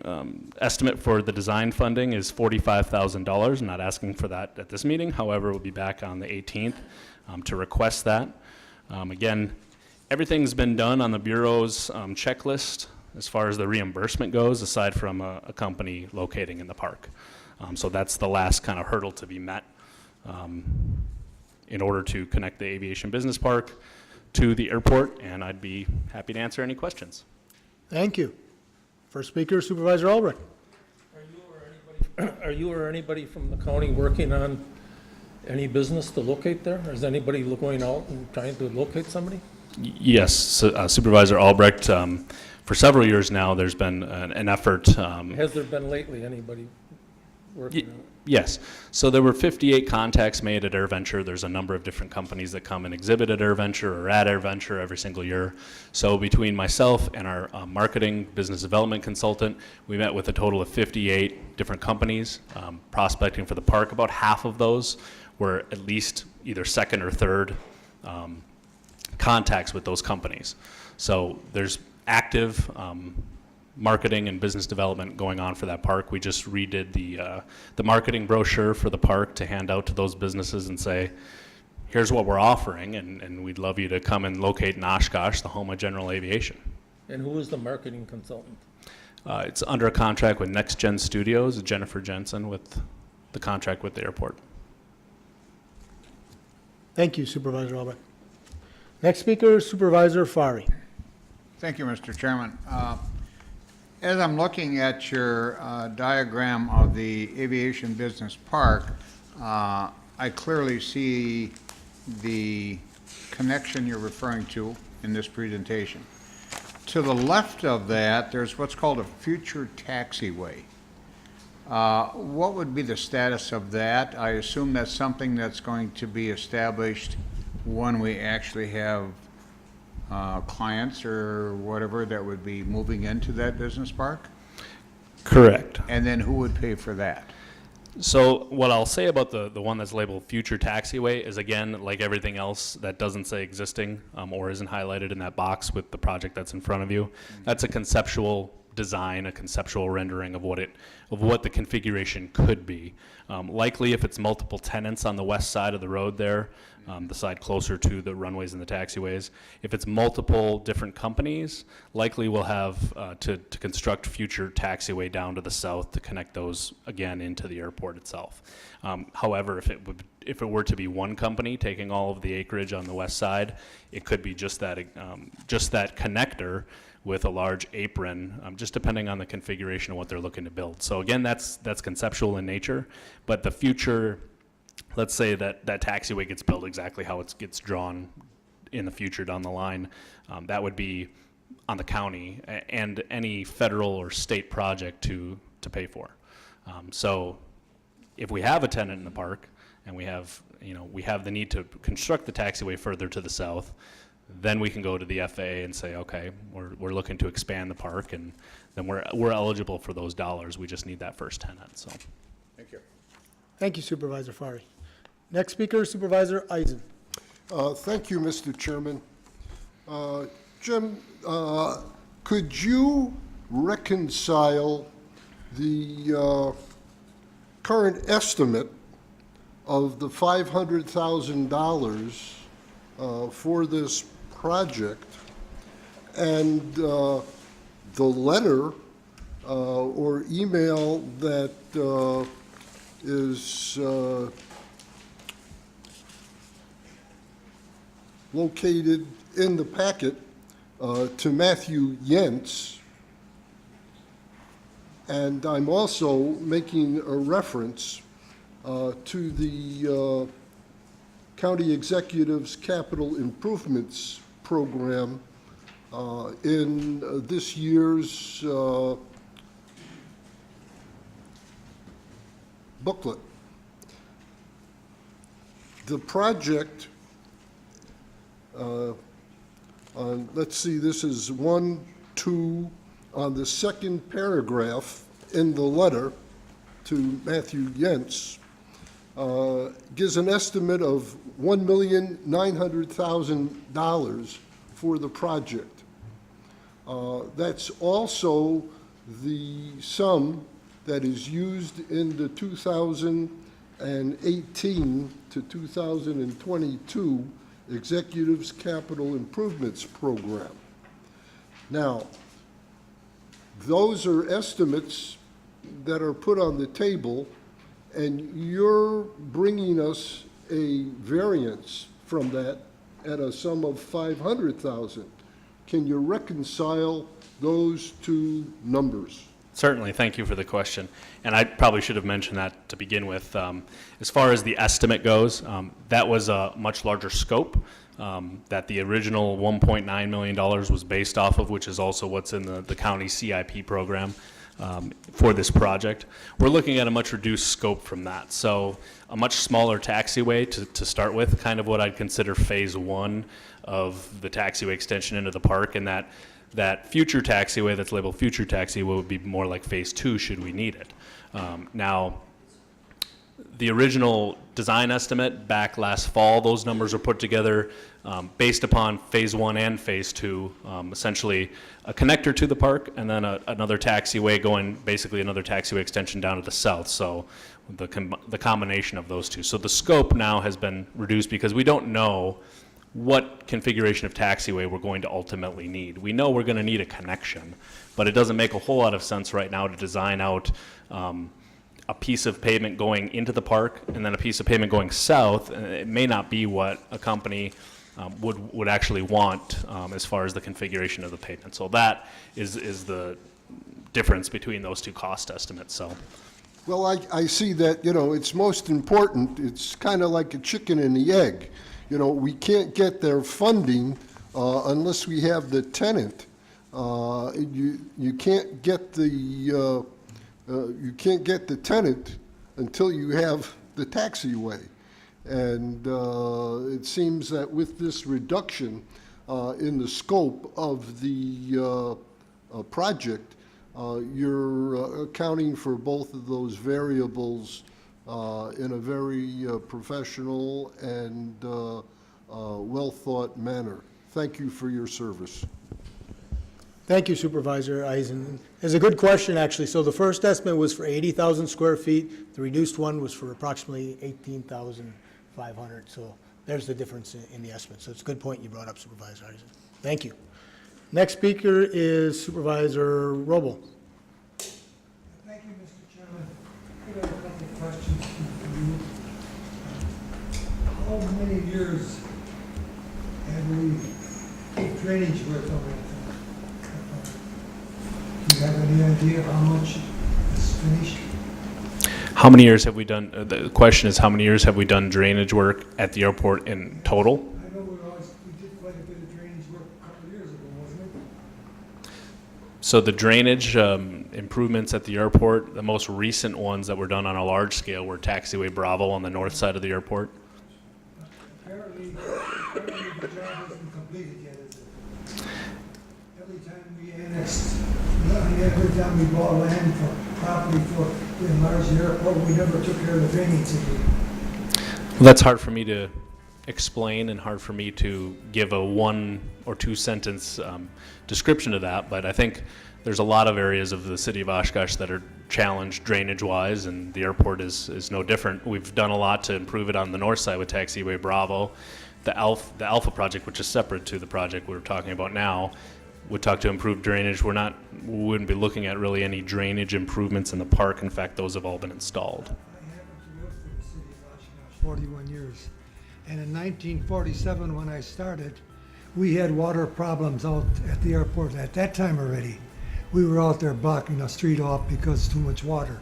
estimate for the design funding is $45,000. I'm not asking for that at this meeting. However, we'll be back on the 18th to request that. Again, everything's been done on the Bureau's checklist as far as the reimbursement goes, aside from a company locating in the park. So that's the last kind of hurdle to be met in order to connect the Aviation Business Park to the airport, and I'd be happy to answer any questions. Thank you. First speaker, Supervisor Albrecht. Are you or anybody from the county working on any business to locate there? Is anybody going out and trying to locate somebody? Yes, Supervisor Albrecht. For several years now, there's been an effort. Has there been lately anybody working on it? Yes. So there were 58 contacts made at AirVenture. There's a number of different companies that come and exhibit at AirVenture or at AirVenture every single year. So between myself and our marketing business development consultant, we met with a total of 58 different companies prospecting for the park. About half of those were at least either second or third contacts with those companies. So there's active marketing and business development going on for that park. We just redid the marketing brochure for the park to hand out to those businesses and say, here's what we're offering, and we'd love you to come and locate in Oshkosh, the home of general aviation. And who is the marketing consultant? It's under a contract with Next Gen Studios, Jennifer Jensen, with the contract with the airport. Thank you, Supervisor Albrecht. Next speaker, Supervisor Fari. Thank you, Mr. Chairman. As I'm looking at your diagram of the Aviation Business Park, I clearly see the connection you're referring to in this presentation. To the left of that, there's what's called a future taxiway. What would be the status of that? I assume that's something that's going to be established when we actually have clients or whatever that would be moving into that business park? Correct. And then who would pay for that? So what I'll say about the one that's labeled future taxiway is, again, like everything else that doesn't say existing or isn't highlighted in that box with the project that's in front of you, that's a conceptual design, a conceptual rendering of what the configuration could be. Likely, if it's multiple tenants on the west side of the road there, the side closer to the runways and the taxiways. If it's multiple different companies, likely we'll have to construct future taxiway down to the south to connect those again into the airport itself. However, if it were to be one company taking all of the acreage on the west side, it could be just that connector with a large apron, just depending on the configuration of what they're looking to build. So again, that's conceptual in nature, but the future, let's say that taxiway gets built exactly how it gets drawn in the future down the line, that would be on the county and any federal or state project to pay for. So if we have a tenant in the park and we have the need to construct the taxiway further to the south, then we can go to the FAA and say, okay, we're looking to expand the park, and then we're eligible for those dollars. We just need that first tenant. So, Thank you. Thank you, Supervisor Fari. Next speaker, Supervisor Eisen. Thank you, Mr. Chairman. Jim, could you reconcile the current estimate of the $500,000 for this project and the letter or email that is located in the packet to Matthew Yentz? And I'm also making a reference to the County Executive's Capital Improvements Program in this year's booklet. The project, let's see, this is 1, 2, on the second paragraph in the letter to Matthew Yentz, gives an estimate of $1,900,000 for the project. That's also the sum that is used in the 2018 to 2022 Executives Capital Improvements Program. Now, those are estimates that are put on the table, and you're bringing us a variance from that at a sum of $500,000. Can you reconcile those two numbers? certainly, thank you for the question. And I probably should have mentioned that to begin with. As far as the estimate goes, that was a much larger scope that the original $1.9 million was based off of, which is also what's in the county CIP program for this project. We're looking at a much reduced scope from that. So a much smaller taxiway to start with, kind of what I'd consider phase one of the taxiway extension into the park, and that future taxiway that's labeled future taxiway would be more like phase two should we need it. Now, the original design estimate back last fall, those numbers were put together based upon phase one and phase two, essentially a connector to the park and then another taxiway going, basically another taxiway extension down to the south. So the combination of those two. So the scope now has been reduced because we don't know what configuration of taxiway we're going to ultimately need. We know we're going to need a connection, but it doesn't make a whole lot of sense right now to design out a piece of pavement going into the park and then a piece of pavement going south. It may not be what a company would actually want as far as the configuration of the pavement. So that is the difference between those two cost estimates. So. Well, I see that, it's most important. It's kind of like a chicken and the egg. We can't get their funding unless we have the tenant. You can't get the tenant until you have the taxiway. And it seems that with this reduction in the scope of the project, you're accounting for both of those variables in a very professional and well-thought manner. Thank you for your service. Thank you, Supervisor Eisen. It's a good question, actually. So the first estimate was for 80,000 square feet. The reduced one was for approximately 18,500. So There's the difference in the estimate. So it's a good point you brought up, Supervisor Eisen. Thank you. Next speaker is Supervisor Roble. Thank you, Mr. Chairman. I got a couple of questions for you. How many years have we put drainage work on it? Do you have any idea how much is finished? How many years have we done, the question is, how many years have we done drainage work at the airport in total? I know we did quite a bit of drainage work a couple of years ago, wasn't it? So the drainage improvements at the airport, the most recent ones that were done on a large scale were Taxiway Bravo on the north side of the airport. Apparently the job isn't completed yet, is it? Every time we annexed, every time we bought land for property for the enlarged airport, we never took care of the drainage again. Well, that's hard for me to explain and hard for me to give a 1 or 2 sentence description of that, but I think there's a lot of areas of the city of Oshkosh that are challenged drainage-wise, and the airport is no different. We've done a lot to improve it on the north side with Taxiway Bravo. The Alpha project, which is separate to the project we're talking about now, would talk to improve drainage. We wouldn't be looking at really any drainage improvements in the park. In fact, those have all been installed. I happened to work for the city of Oshkosh 41 years. And in 1947, when I started, we had water problems out at the airport at that time already. We were out there blocking the street off because too much water.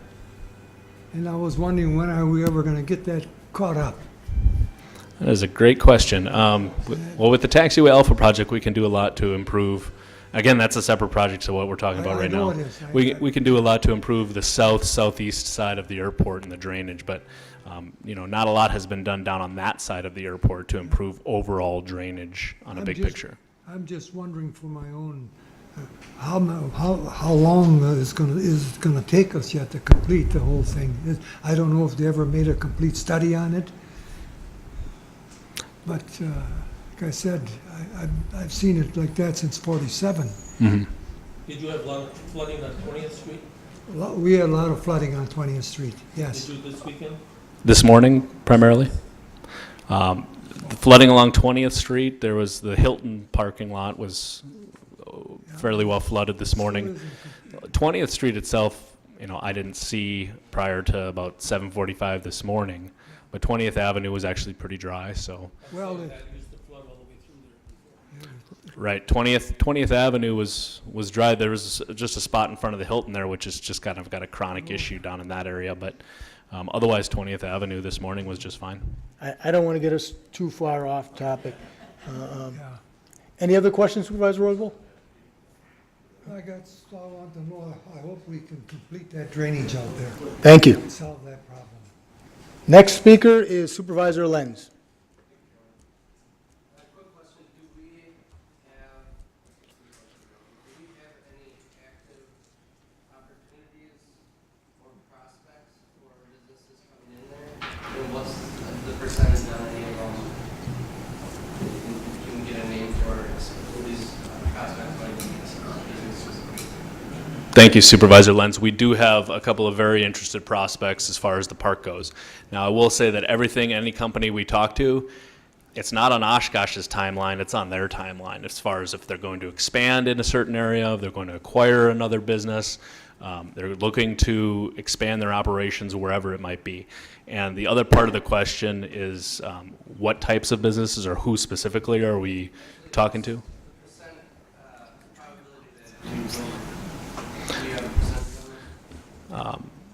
And I was wondering, when are we ever going to get that caught up? That is a great question. Well, with the Taxiway Alpha project, we can do a lot to improve. Again, that's a separate project to what we're talking about right now. I know it is. We can do a lot to improve the southeast side of the airport and the drainage, but not a lot has been done down on that side of the airport to improve overall drainage on a big picture. I'm just wondering for my own, how long is it going to take us yet to complete the whole thing? I don't know if they ever made a complete study on it. But like I said, I've seen it like that since 47. Mm-hmm. Did you have a lot of flooding on 20th Street? We had a lot of flooding on 20th Street, yes. Did you this weekend? This morning, primarily. The flooding along 20th Street, there was the Hilton parking lot was fairly well flooded this morning. 20th Street itself, I didn't see prior to about 7:45 this morning, but 20th Avenue was actually pretty dry, so. Well, Right, 20th Avenue was dry. There was just a spot in front of the Hilton there, which is just kind of got a chronic issue down in that area, but otherwise 20th Avenue this morning was just fine. I don't want to get us too far off topic. Any other questions, Supervisor Roosevelt? That's all I want to know. I hope we can complete that drainage out there. Thank you. And solve that problem. Next speaker is Supervisor Lenz. Thank you, Supervisor Lenz. We do have a couple of very interested prospects as far as the park goes. Now, I will say that any company we talk to, it's not on Oshkosh's timeline, it's on their timeline as far as if they're going to expand in a certain area, if they're going to acquire another business. They're looking to expand their operations wherever it might be. And the other part of the question is what types of businesses or who specifically are we talking to?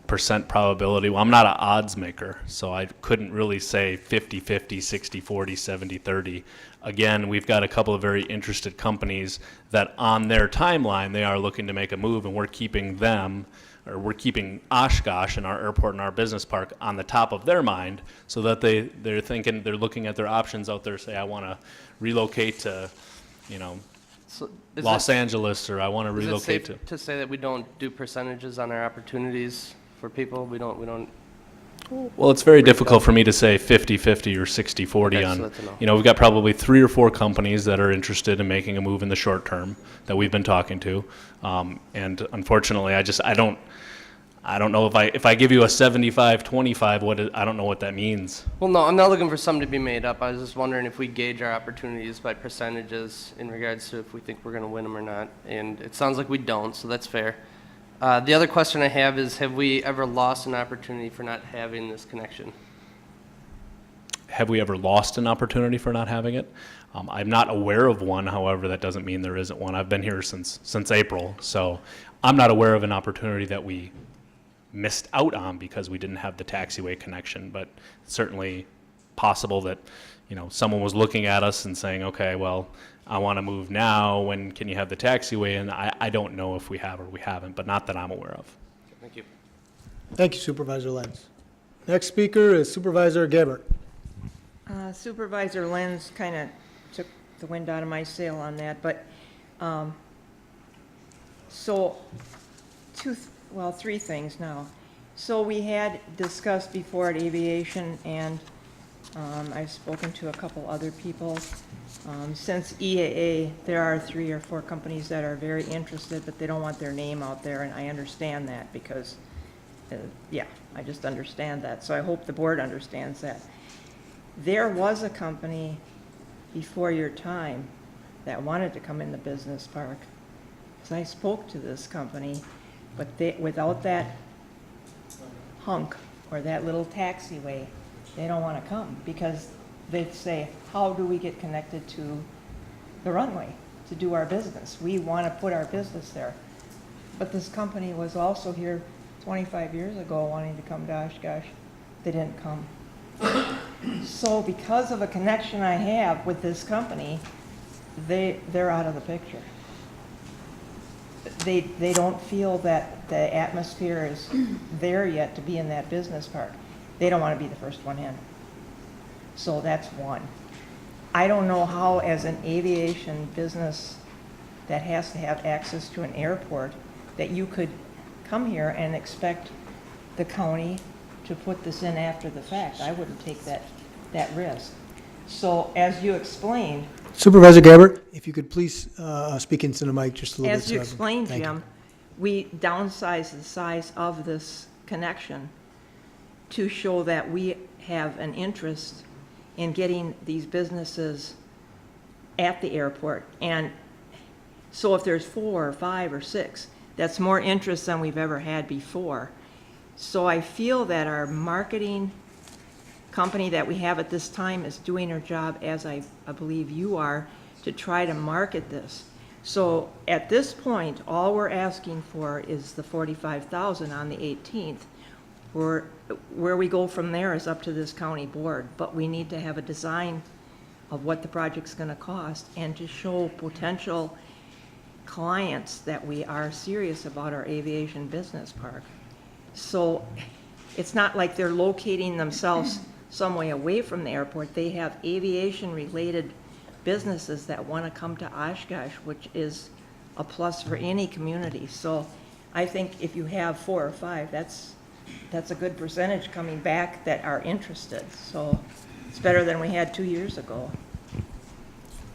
Percent probability. Well, I'm not an odds maker, so I couldn't really say 50-50, 60-40, 70-30. Again, we've got a couple of very interested companies that on their timeline, they are looking to make a move, and we're keeping Oshkosh and our airport and our business park on the top of their mind so that they're looking at their options out there, say, I want to relocate to, Los Angeles, or I want to relocate to. Is it safe to say that we don't do percentages on our opportunities for people? We don't. Well, it's very difficult for me to say 50-50 or 60-40 on, we've got probably 3 or 4 companies that are interested in making a move in the short term that we've been talking to. And unfortunately, I don't know if I give you a 75-25, I don't know what that means. Well, no, I'm not looking for something to be made up. I was just wondering if we gauge our opportunities by percentages in regards to if we think we're going to win them or not. And it sounds like we don't, so that's fair. The other question I have is, have we ever lost an opportunity for not having this connection? Have we ever lost an opportunity for not having it? I'm not aware of one, however, that doesn't mean there isn't one. I've been here since April, so I'm not aware of an opportunity that we missed out on because we didn't have the taxiway connection, but it's certainly possible that, someone was looking at us and saying, okay, well, I want to move now, when can you have the taxiway? And I don't know if we have or we haven't, but not that I'm aware of. Thank you. Thank you, Supervisor Lenz. Next speaker is Supervisor Gabbard. Supervisor Lenz kind of took the wind out of my sail on that, but, so, three things now. So we had discussed before at aviation, and I've spoken to a couple other people. Since EAA, there are 3 or 4 companies that are very interested, but they don't want their name out there, and I understand that because, I just understand that. So I hope the board understands that. There was a company before your time that wanted to come in the business park. So I spoke to this company, but without that hunk or that little taxiway, they don't want to come because they say, how do we get connected to the runway to do our business? We want to put our business there. But this company was also here 25 years ago wanting to come to Oshkosh. They didn't come. So because of a connection I have with this company, they're out of the picture. They don't feel that the atmosphere is there yet to be in that business park. They don't want to be the first one in. So that's one. I don't know how, as an aviation business that has to have access to an airport, that you could come here and expect the county to put this in after the fact. I wouldn't take that risk. So as you explained, Supervisor Gabbard, if you could please speak into the mic just a little bit. as you so I can- explained, thank you. Jim, we downsized the size of this connection to show that we have an interest in getting these businesses at the airport. And so if there's 4 or 5 or 6, that's more interest than we've ever had before. So I feel that our marketing company that we have at this time is doing their job, as I believe you are, to try to market this. So at this point, all we're asking for is the $45,000 on the 18th. Where we go from there is up to this county board, but we need to have a design of what the project's going to cost and to show potential clients that we are serious about our aviation business park. So it's not like they're locating themselves some way away from the airport. They have aviation-related businesses that want to come to Oshkosh, which is a plus for any community. So I think if you have 4 or 5, that's a good percentage coming back that are interested. So it's better than we had 2 years ago.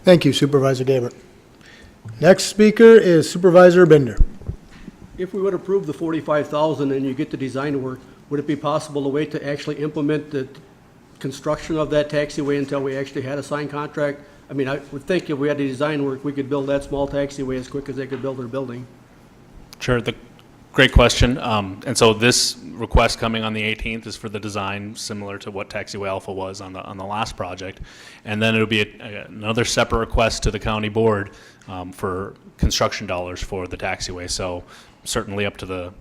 Thank you, Supervisor Gabbard. Next speaker is Supervisor Bender. If we would approve the 45,000 and you get the design work, would it be possible to wait to actually implement the construction of that taxiway until we actually had a signed contract? I mean, I would think if we had the design work, we could build that small taxiway as quick as they could build their building. Sure, great question. And so this request coming on the 18th is for the design similar to what Taxiway Alpha was on the last project. And then it'll be another separate request to the county board for construction dollars for the taxiway. So certainly up to the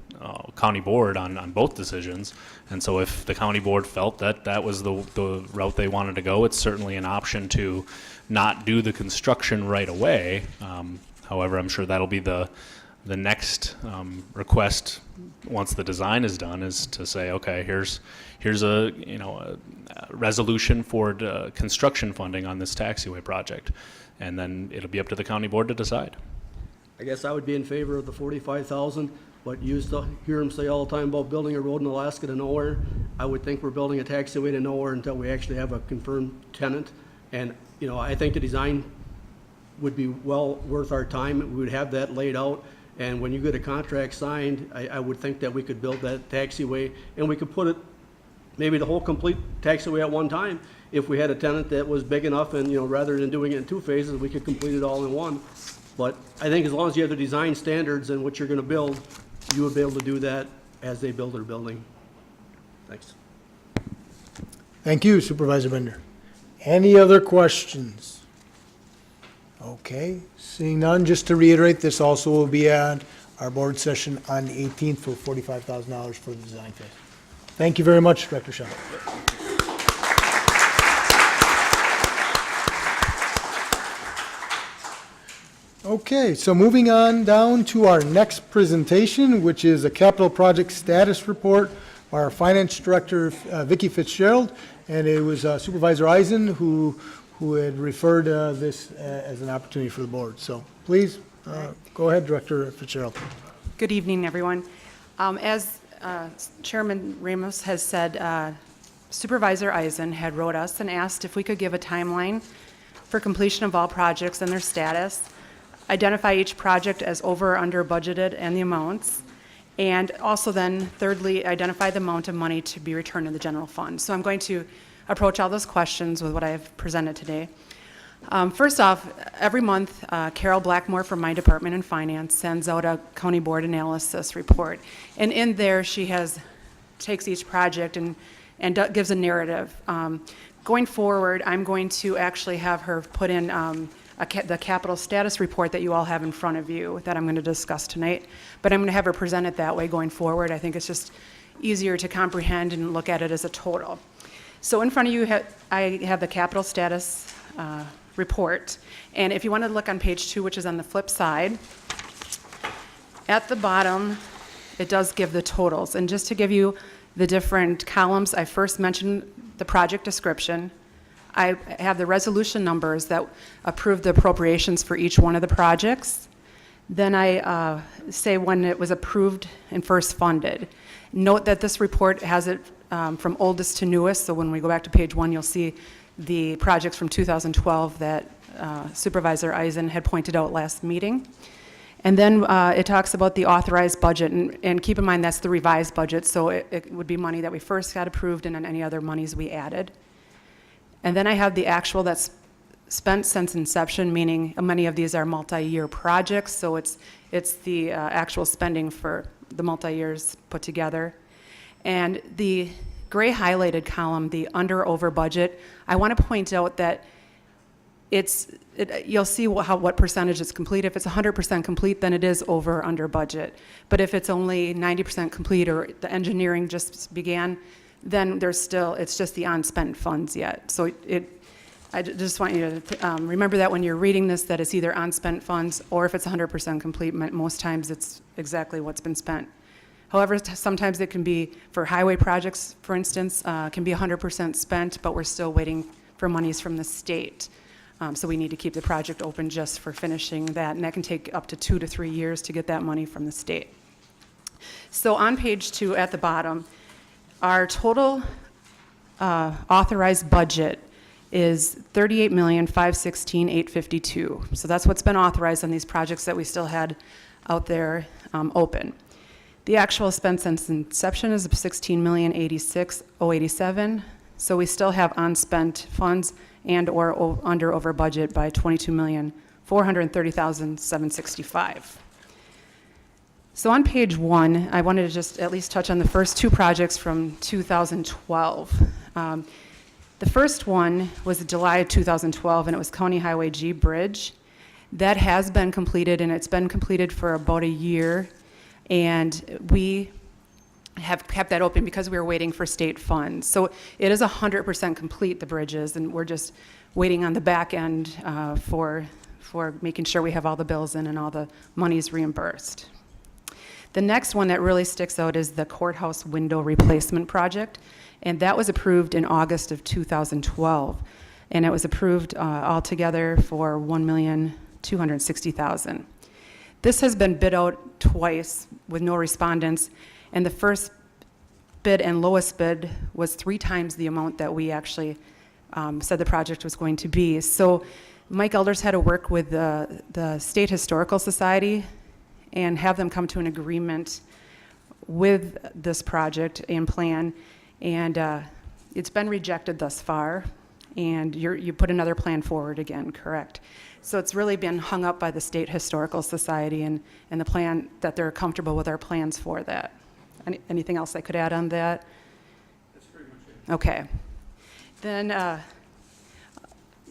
county board on both decisions. And so if the county board felt that that was the route they wanted to go, it's certainly an option to not do the construction right away. However, I'm sure that'll be the next request once the design is done, is to say, okay, here's a resolution for construction funding on this taxiway project, and then it'll be up to the county board to decide. I guess I would be in favor of the 45,000, but you used to hear them say all the time about building a road in Alaska to nowhere. I would think we're building a taxiway to nowhere until we actually have a confirmed tenant. And, I think the design would be well worth our time. We would have that laid out. And when you get a contract signed, I would think that we could build that taxiway, and we could put it, maybe the whole complete taxiway at one time. If we had a tenant that was big enough and, you know, rather than doing it in two phases, we could complete it all in one. But I think as long as you have the design standards and what you're gonna build, you would be able to do that as they build their building. Thanks. Thank you, Supervisor Bender. Any other questions? Okay, seeing none, just to reiterate, this also will be at our board session on the 18th for $45,000 for the design phase. Thank you very much, Director Shaw. Okay, so moving on down to our next presentation, which is a capital project status report by our Finance Director, Vicki Fitzgerald, and it was Supervisor Eisen who had referred this as an opportunity for the board. So please, go ahead, Director Fitzgerald. Good evening, everyone. As Chairman Ramos has said, Supervisor Eisen had wrote us and asked if we could give a timeline for completion of all projects and their status, identify each project as over or under budgeted and the amounts, and also then, thirdly, identify the amount of money to be returned to the general fund. So I'm going to approach all those questions with what I have presented today. First off, every month, Carol Blackmore from my department in finance sends out a county board analysis report. And in there, she takes each project and gives a narrative. Going forward, I'm going to actually have her put in the capital status report that you all have in front of you that I'm going to discuss tonight. But I'm going to have her present it that way going forward. I think it's just easier to comprehend and look at it as a total. So in front of you, I have the capital status report. And if you want to look on page 2, which is on the flip side, at the bottom, it does give the totals. And just to give you the different columns, I first mentioned the project description. I have the resolution numbers that approve the appropriations for each one of the projects. Then I say when it was approved and first funded. Note that this report has it from oldest to newest, so when we go back to page 1, you'll see the projects from 2012 that Supervisor Eisen had pointed out last meeting. And then it talks about the authorized budget, and keep in mind that's the revised budget, so it would be money that we first got approved and then any other monies we added. And then I have the actual that's spent since inception, meaning many of these are multi-year projects, so it's the actual spending for the multi-years put together. And the gray highlighted column, the under/over budget, I want to point out that you'll see what percentage is complete. If it's 100% complete, then it is over or under budget. But if it's only 90% complete or the engineering just began, then it's just the unspent funds yet. So I just want you to remember that when you're reading this, that it's either unspent funds or if it's 100% complete, most times it's exactly what's been spent. However, sometimes it can be, for highway projects, for instance, can be 100% spent, but we're still waiting for monies from the state. So we need to keep the project open just for finishing that, and that can take up to 2 to 3 years to get that money from the state. So on page 2 at the bottom, our total authorized budget is $38,516,852. So that's what's been authorized on these projects that we still had out there open. The actual spend since inception is $16,086,087. So we still have unspent funds and or under over budget by $22,430,765. So on page 1, I wanted to just at least touch on the first 2 projects from 2012. The first one was July of 2012, and it was County Highway G Bridge. That has been completed, and it's been completed for about a year. And we have kept that open because we were waiting for state funds. So it is 100% complete, the bridges, and we're just waiting on the back end for making sure we have all the bills in and all the monies reimbursed. The next one that really sticks out is the courthouse window replacement project, and that was approved in August of 2012, and it was approved altogether for $1,260,000. This has been bid out twice with no respondents, and the first bid and lowest bid was 3 times the amount that we actually said the project was going to be. So Mike Elders had to work with the State Historical Society and have them come to an agreement with this project and plan. And it's been rejected thus far, and you put another plan forward again, correct? So it's really been hung up by the State Historical Society and the plan, that they're comfortable with our plans for that. Anything else I could add on that? That's pretty much it. Okay. Then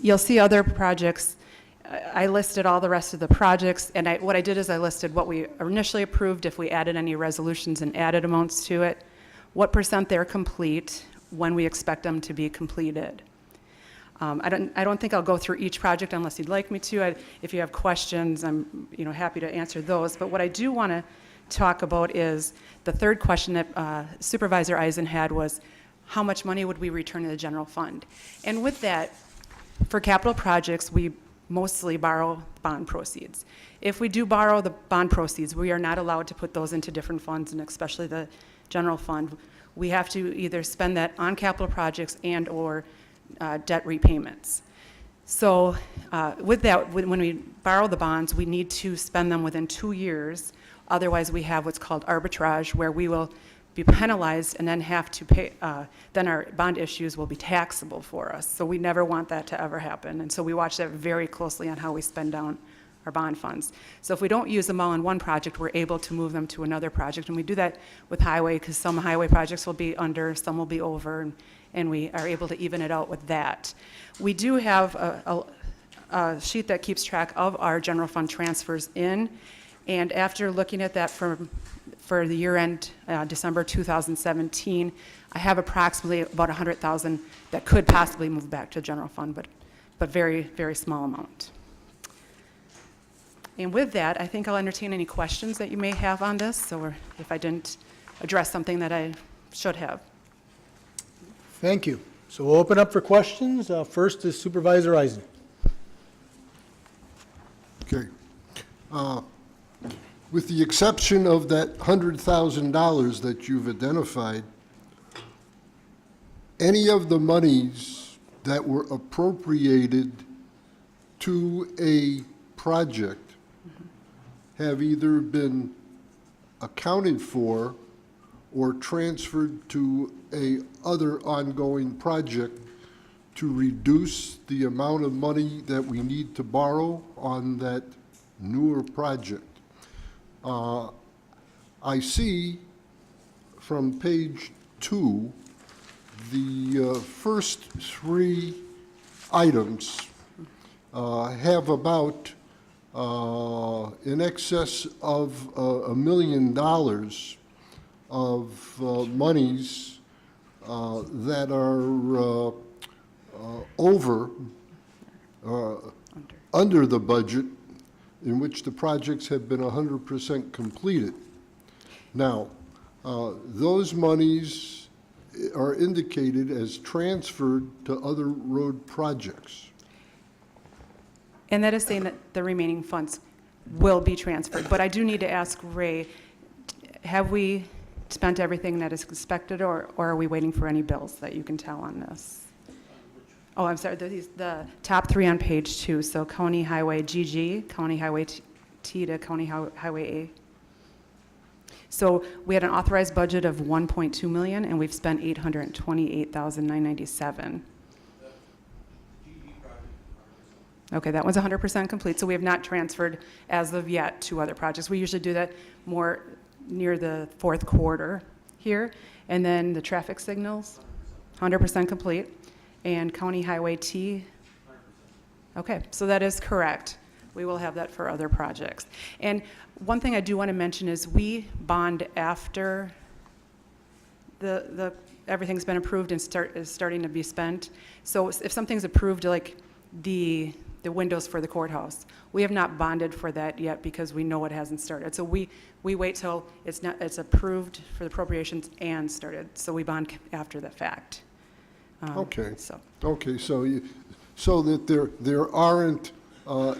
you'll see other projects. I listed all the rest of the projects, and what I did is I listed what we initially approved, if we added any resolutions and added amounts to it, what % they're complete, when we expect them to be completed. I don't think I'll go through each project unless you'd like me to. If you have questions, I'm happy to answer those. But what I do want to talk about is the third question that Supervisor Eisen had was, how much money would we return to the general fund? And with that, for capital projects, we mostly borrow bond proceeds. If we do borrow the bond proceeds, we are not allowed to put those into different funds, and especially the general fund. We have to either spend that on capital projects and or debt repayments. So with that, when we borrow the bonds, we need to spend them within 2 years. Otherwise, we have what's called arbitrage, where we will be penalized and then have to pay, then our bond issues will be taxable for us. So we never want that to ever happen. And so we watch that very closely on how we spend down our bond funds. So if we don't use them all in one project, we're able to move them to another project. And we do that with highway, because some highway projects will be under, some will be over, and we are able to even it out with that. We do have a sheet that keeps track of our general fund transfers in, and after looking at that for the year end, December 2017, I have approximately about 100,000 that could possibly move back to the general fund, but very, very small amount. And with that, I think I'll entertain any questions that you may have on this, or if I didn't address something that I should have. Thank you. So we'll open up for questions. First is Supervisor Eisen. Okay. With the exception of that $100,000 that you've identified, any of the monies that were appropriated to a project have either been accounted for or transferred to a other ongoing project to reduce the amount of money that we need to borrow on that newer project. I see from page 2, the first 3 items have about in excess of $1 million of monies that are under the budget, in which the projects have been 100% completed. Now, those monies are indicated as transferred to other road projects. And that is saying that the remaining funds will be transferred. But I do need to ask Ray, have we spent everything that is expected, or are we waiting for any bills that you can tell on this? Oh, I'm sorry, the top 3 on page 2, so County Highway GG, County Highway T to County Highway A. So we had an authorized budget of $1.2 million, and we've spent $828,997. Okay, that one's 100% complete, so we have not transferred as of yet to other projects. We usually do that more near the 4th quarter here. And then the traffic signals, 100% complete. And County Highway T? Okay, so that is correct. We will have that for other projects. And one thing I do want to mention is we bond after everything's been approved and is starting to be spent. So if something's approved, like the windows for the courthouse, we have not bonded for that yet because we know it hasn't started. So we wait till it's approved for the appropriations and started. So we bond after the fact. Okay. So that there aren't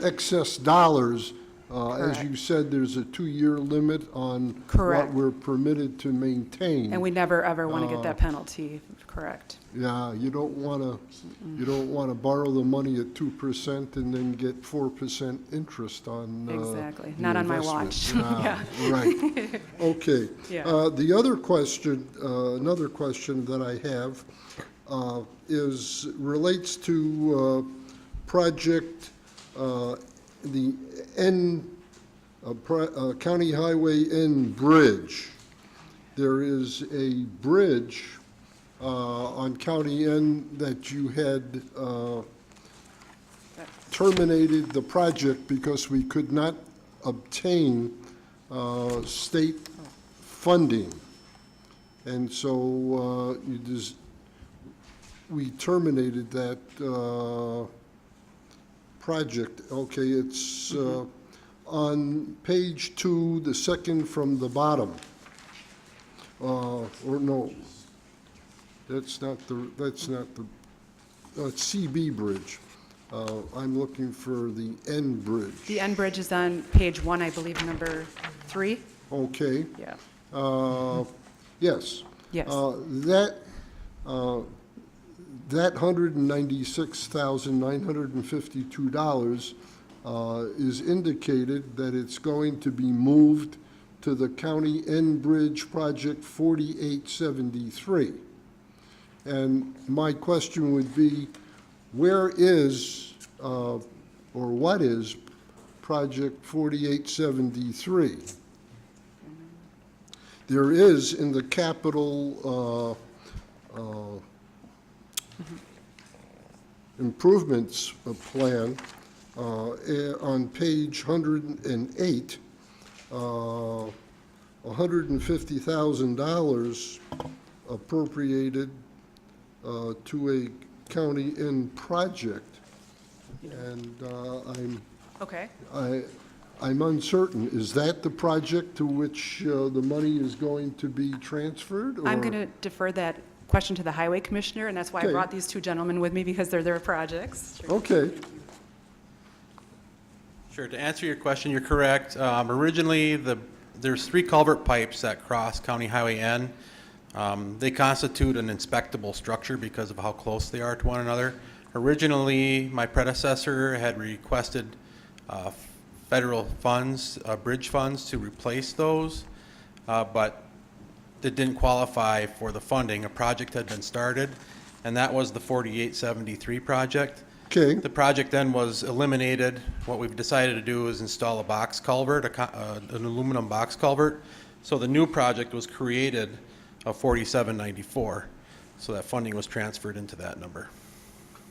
excess dollars As you said, there's a 2-year limit on what Correct. we're permitted to maintain. And we never, ever want to get that penalty, correct? Yeah, you don't want to borrow the money at 2% and then get 4% interest on Exactly. the Not on my investment. watch. Yeah. Right. Okay. Yeah. The other question, another question that I have relates to project, the County Highway N Bridge. There is a bridge on County N that you had terminated the project because we could not obtain state funding. And so we terminated that project. Okay, it's on page 2, the second from the bottom. Or no, it's CB Bridge. I'm looking for the N Bridge. The N Bridge is on page 1, I believe, number 3. Okay. Yeah. Yes. Yes. That $196,952 is indicated that it's going to be moved to the County N Bridge Project 4873. And my question would be, where is, or what is Project 4873? There is in the capital improvements plan on page 108, $150,000 appropriated to a county N project. And Okay. I'm uncertain. Is that the project to which the money is going to be transferred? I'm or- going to defer that question to the Highway Commissioner, and that's why I Okay. brought these two gentlemen with me, because they're their projects. Okay. Sure, to answer your question, you're correct. Originally, there's 3 culvert pipes that cross County Highway N. They constitute an inspectable structure because of how close they are to one another. Originally, my predecessor had requested federal funds, bridge funds, to replace those, but it didn't qualify for the funding. A project had been started, and that was the 4873 project. Okay. The project then was eliminated. What we've decided to do is install a box culvert, an aluminum box culvert. So the new project was created of 4794. So that funding was transferred into that number.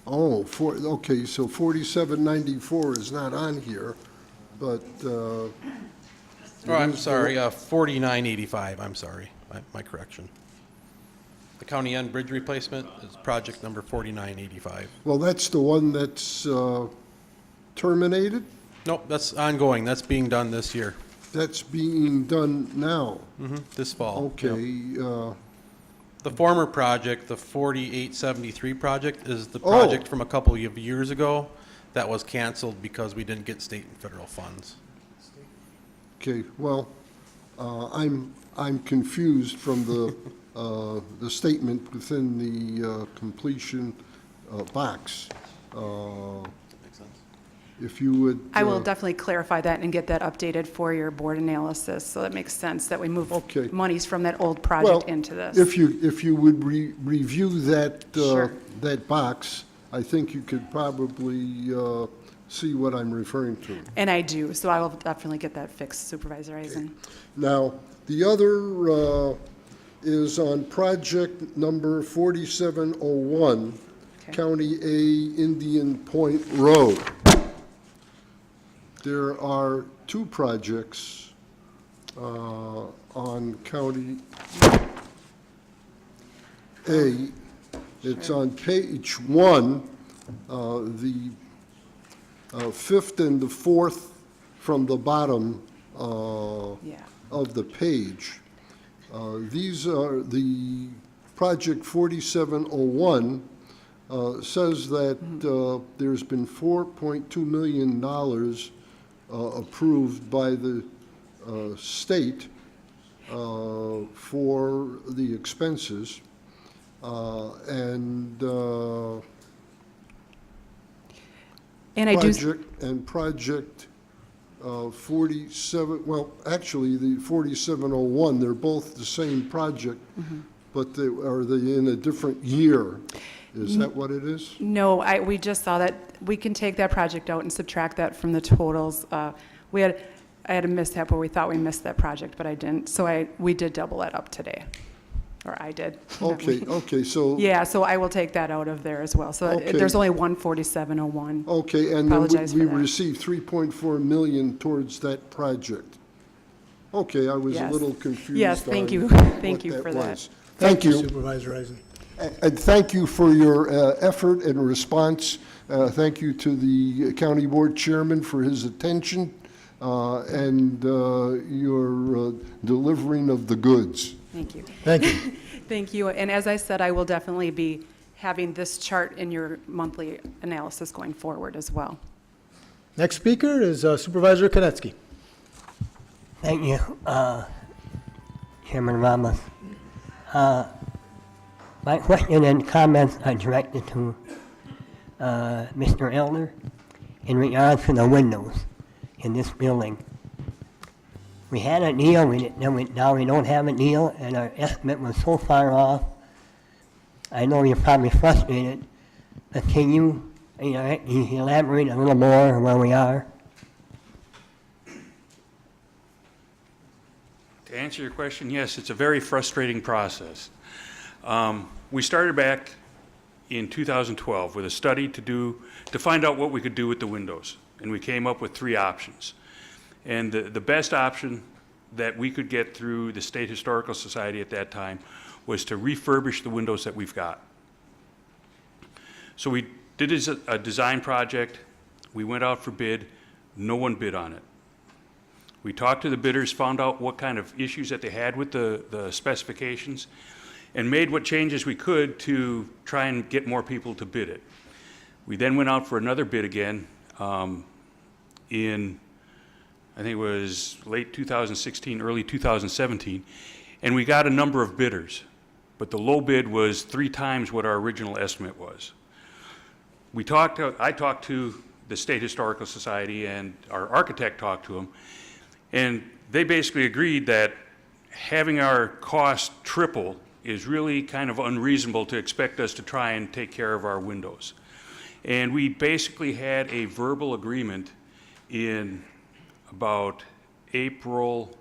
Oh, okay, so 4794 is not on here, but. Oh, I'm sorry, 4985, I'm sorry, my correction. The County N Bridge replacement is project number 4985. Well, that's the one that's terminated? Nope, that's ongoing, that's being done this year. That's being done now? This fall. Okay. The former project, the 4873 project, is the project from a couple of years ago that was canceled because we didn't get state and federal funds. Okay, well, I'm confused from the statement within the completion box. Makes sense. If you would. I will definitely clarify that and get that updated for your board analysis, so that makes sense that we move monies from that old project into this. If you would review that, Sure. that box, I think you could probably see what I'm referring to. And I do, so I will definitely get that fixed, Supervisor Eisen. Now, the other is on project number 4701, County A, Indian Point Road. There are 2 projects on County A. It's on page 1, the 5th and the 4th from the bottom of the page. These are the project 4701 says that there's been $4.2 million approved by the state for the expenses. And I do, Project 47, well, actually, the 4701, they're both the same project, but are they in a different year? Is that what it is? no, we just saw that, we can take that project out and subtract that from the totals. I had a mishap where we thought we missed that project, but I didn't, so we did double that up today, or I did. Okay, so. Yeah, so I will take that out of there as well, so Okay. there's only one 4701. Okay, and then Apologize we for that. received 3.4 million towards that project. Okay, I was a Yes. little confused. Yes, thank on you. what Thank you for that. was. Thank you. Supervisor Eisen. And thank you for your effort and response. Thank you to the county board chairman for his attention and your delivering of the goods. Thank you. Thank you. Thank you, and as I said, I will definitely be having this chart in your monthly analysis going forward as well. Next speaker is Supervisor Konecki. Thank you, Chairman Ramos. My question and comments are directed to Mr. Elder in regards to the windows in this building. We had a deal, now we don't have a deal, and our estimate was so far off. I know you're probably frustrated, but can you elaborate a little more on where we are? To answer your question, yes, it's a very frustrating process. We started back in 2012 with a study to find out what we could do with the windows, and we came up with 3 options. And the best option that we could get through the State Historical Society at that time was to refurbish the windows that we've got. So we did a design project, we went out for bid, no one bid on it. We talked to the bidders, found out what kind of issues that they had with the specifications, and made what changes we could to try and get more people to bid it. We then went out for another bid again in, I think it was late 2016, early 2017, and we got a number of bidders, but the low bid was 3 times what our original estimate was. I talked to the State Historical Society, and our architect talked to them, and they basically agreed that having our cost triple is really kind of unreasonable to expect us to try and take care of our windows. And we basically had a verbal agreement in about April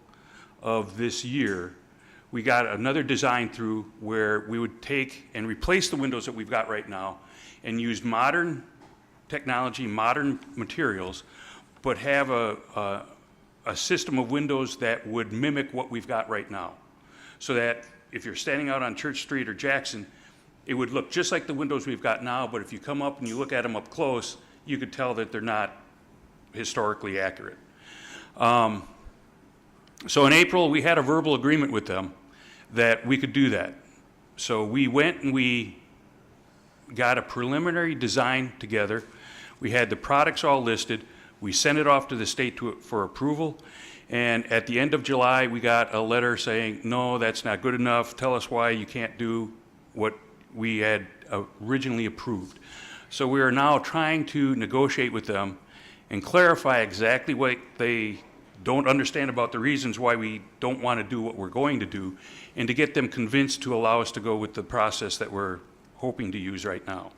of this year. We got another design through where we would take and replace the windows that we've got right now and use modern technology, modern materials, but have a system of windows that would mimic what we've got right now. So that if you're standing out on Church Street or Jackson, it would look just like the windows we've got now, but if you come up and you look at them up close, you could tell that they're not historically accurate. So in April, we had a verbal agreement with them that we could do that. So we went and we got a preliminary design together. We had the products all listed. We sent it off to the state for approval. And at the end of July, we got a letter saying, no, that's not good enough. Tell us why you can't do what we had originally approved. So we are now trying to negotiate with them and clarify exactly what they don't understand about the reasons why we don't want to do what we're going to do, and to get them convinced to allow us to go with the process that we're hoping to use right now.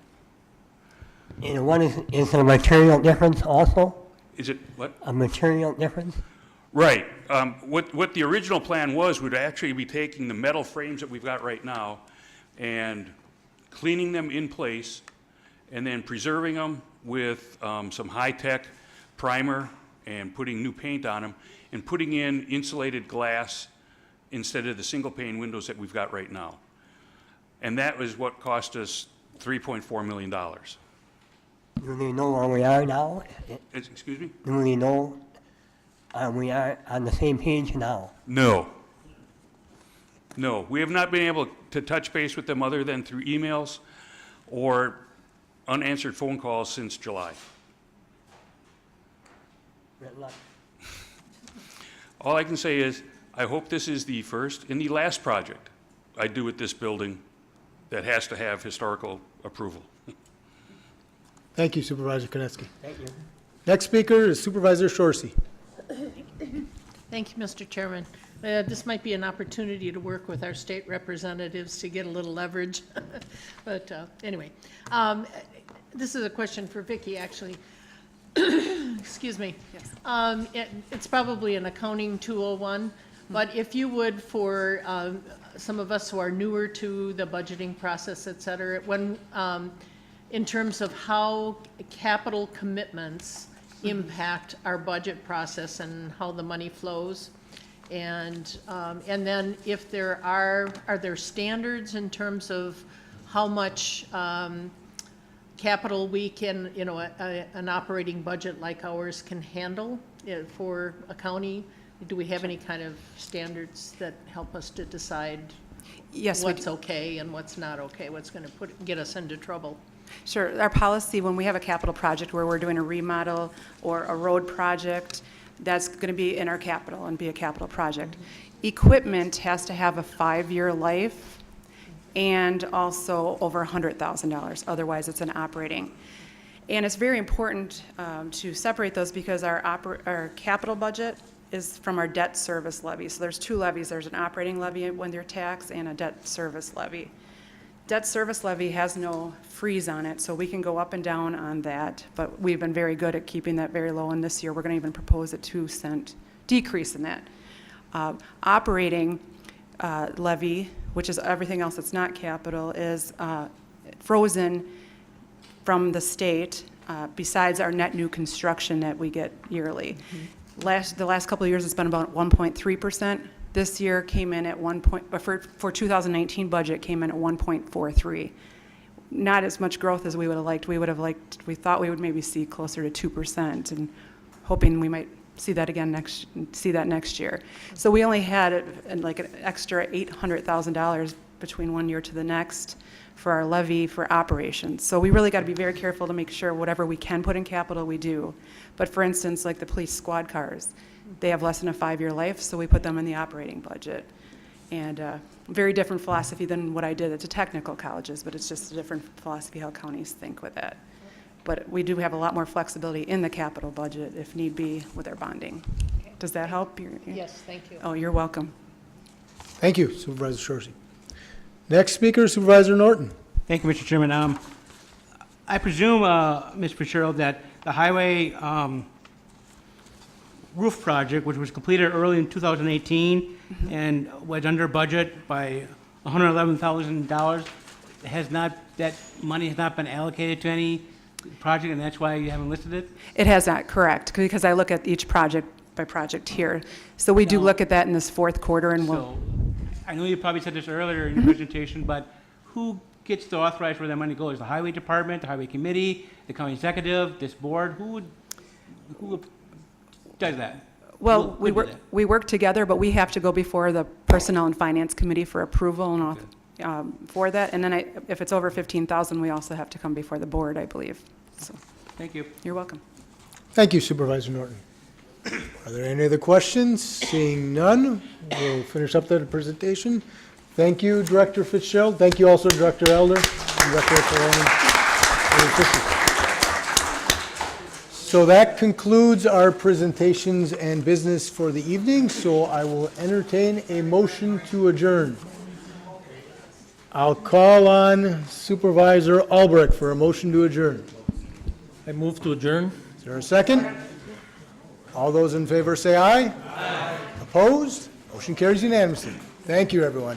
And what is there a material difference also? Is it what? A material difference? Right. What the original plan was would actually be taking the metal frames that we've got right now and cleaning them in place and then preserving them with some high-tech primer and putting new paint on them and putting in insulated glass instead of the single-pane windows that we've got right now. And that was what cost us $3.4 million. Do we know where we are now? Excuse me? Do we know we are on the same page now? No. No, we have not been able to touch base with them other than through emails or unanswered phone calls since July. All I can say is, I hope this is the first and the last project I do with this building that has to have historical approval. Thank you, Supervisor Konecki. Thank you. Next speaker is Supervisor Shorsey. Thank you, Mr. Chairman. This might be an opportunity to work with our state representatives to get a little leverage. But anyway, this is a question for Vicki, actually. Excuse me. It's probably an accounting 201, but if you would, for some of us who are newer to the budgeting process, et cetera, when, in terms of how capital commitments impact our budget process and how the money flows. And then if there are there standards in terms of how much capital we can, you know, an operating budget like ours can handle for a county? Do we have any kind of standards that help us to decide Yes, we what's do. okay and what's not okay, what's going to get us into trouble? Sure. Our policy, when we have a capital project where we're doing a remodel or a road project, that's going to be in our capital and be a capital project. Equipment has to have a 5-year life and also over $100,000. Otherwise, it's an operating. And it's very important to separate those because our capital budget is from our debt service levy. So there's 2 levies. There's an operating levy when they're taxed and a debt service levy. Debt service levy has no freeze on it, so we can go up and down on that, but we've been very good at keeping that very low, and this year we're going to even propose a 2-cent decrease in that. Operating levy, which is everything else that's not capital, is frozen from the state besides our net new construction that we get yearly. The last couple of years it's been about 1.3%. This year came in at for 2019 budget came in at 1.43. Not as much growth as we would have liked. We thought we would maybe see closer to 2%, and hoping we might see that again next year. So we only had like an extra $800,000 between one year to the next for our levy for operations. So we really got to be very careful to make sure whatever we can put in capital we do. But for instance, like the police squad cars, they have less than a 5-year life, so we put them in the operating budget. And very different philosophy than what I did at the technical colleges, but it's just a different philosophy how counties think with that. But we do have a lot more flexibility in the capital budget if need be with our bonding. Does that help? Yes, thank you. Oh, you're welcome. Thank you, Supervisor Shorsey. Next speaker, Supervisor Norton. Thank you, Mr. Chairman. I presume, Ms. Fitzgerald, that the highway roof project, which was completed early in 2018 and was under budget by $111,000, that money has not been allocated to any project, and that's why you haven't listed it? It has not, correct, because I look at each project by project here. So we do look at that in this fourth quarter, and So, I know you probably said this earlier in your presentation, but who gets to authorize where that money goes? The highway department, the highway committee, the county executive, this board? Who does that? well, Who would do that? we work together, but we have to go before the Personnel and Finance Committee for approval and for that. And then if it's over 15,000, we also have to come before the board, I believe. So, Thank you. you're welcome. Thank you, Supervisor Norton. Are there any other questions? Seeing none, we'll finish up the presentation. Thank you, Director Fitzgerald. Thank you also, Director Elder and Director Fisher. So that concludes our presentations and business for the evening, so I will entertain a motion to adjourn. I'll call on Supervisor Albrecht for a motion to adjourn. I move to adjourn. Is there a second? All those in favor say aye. Aye. Opposed? Motion carries unanimously. Thank you, everyone.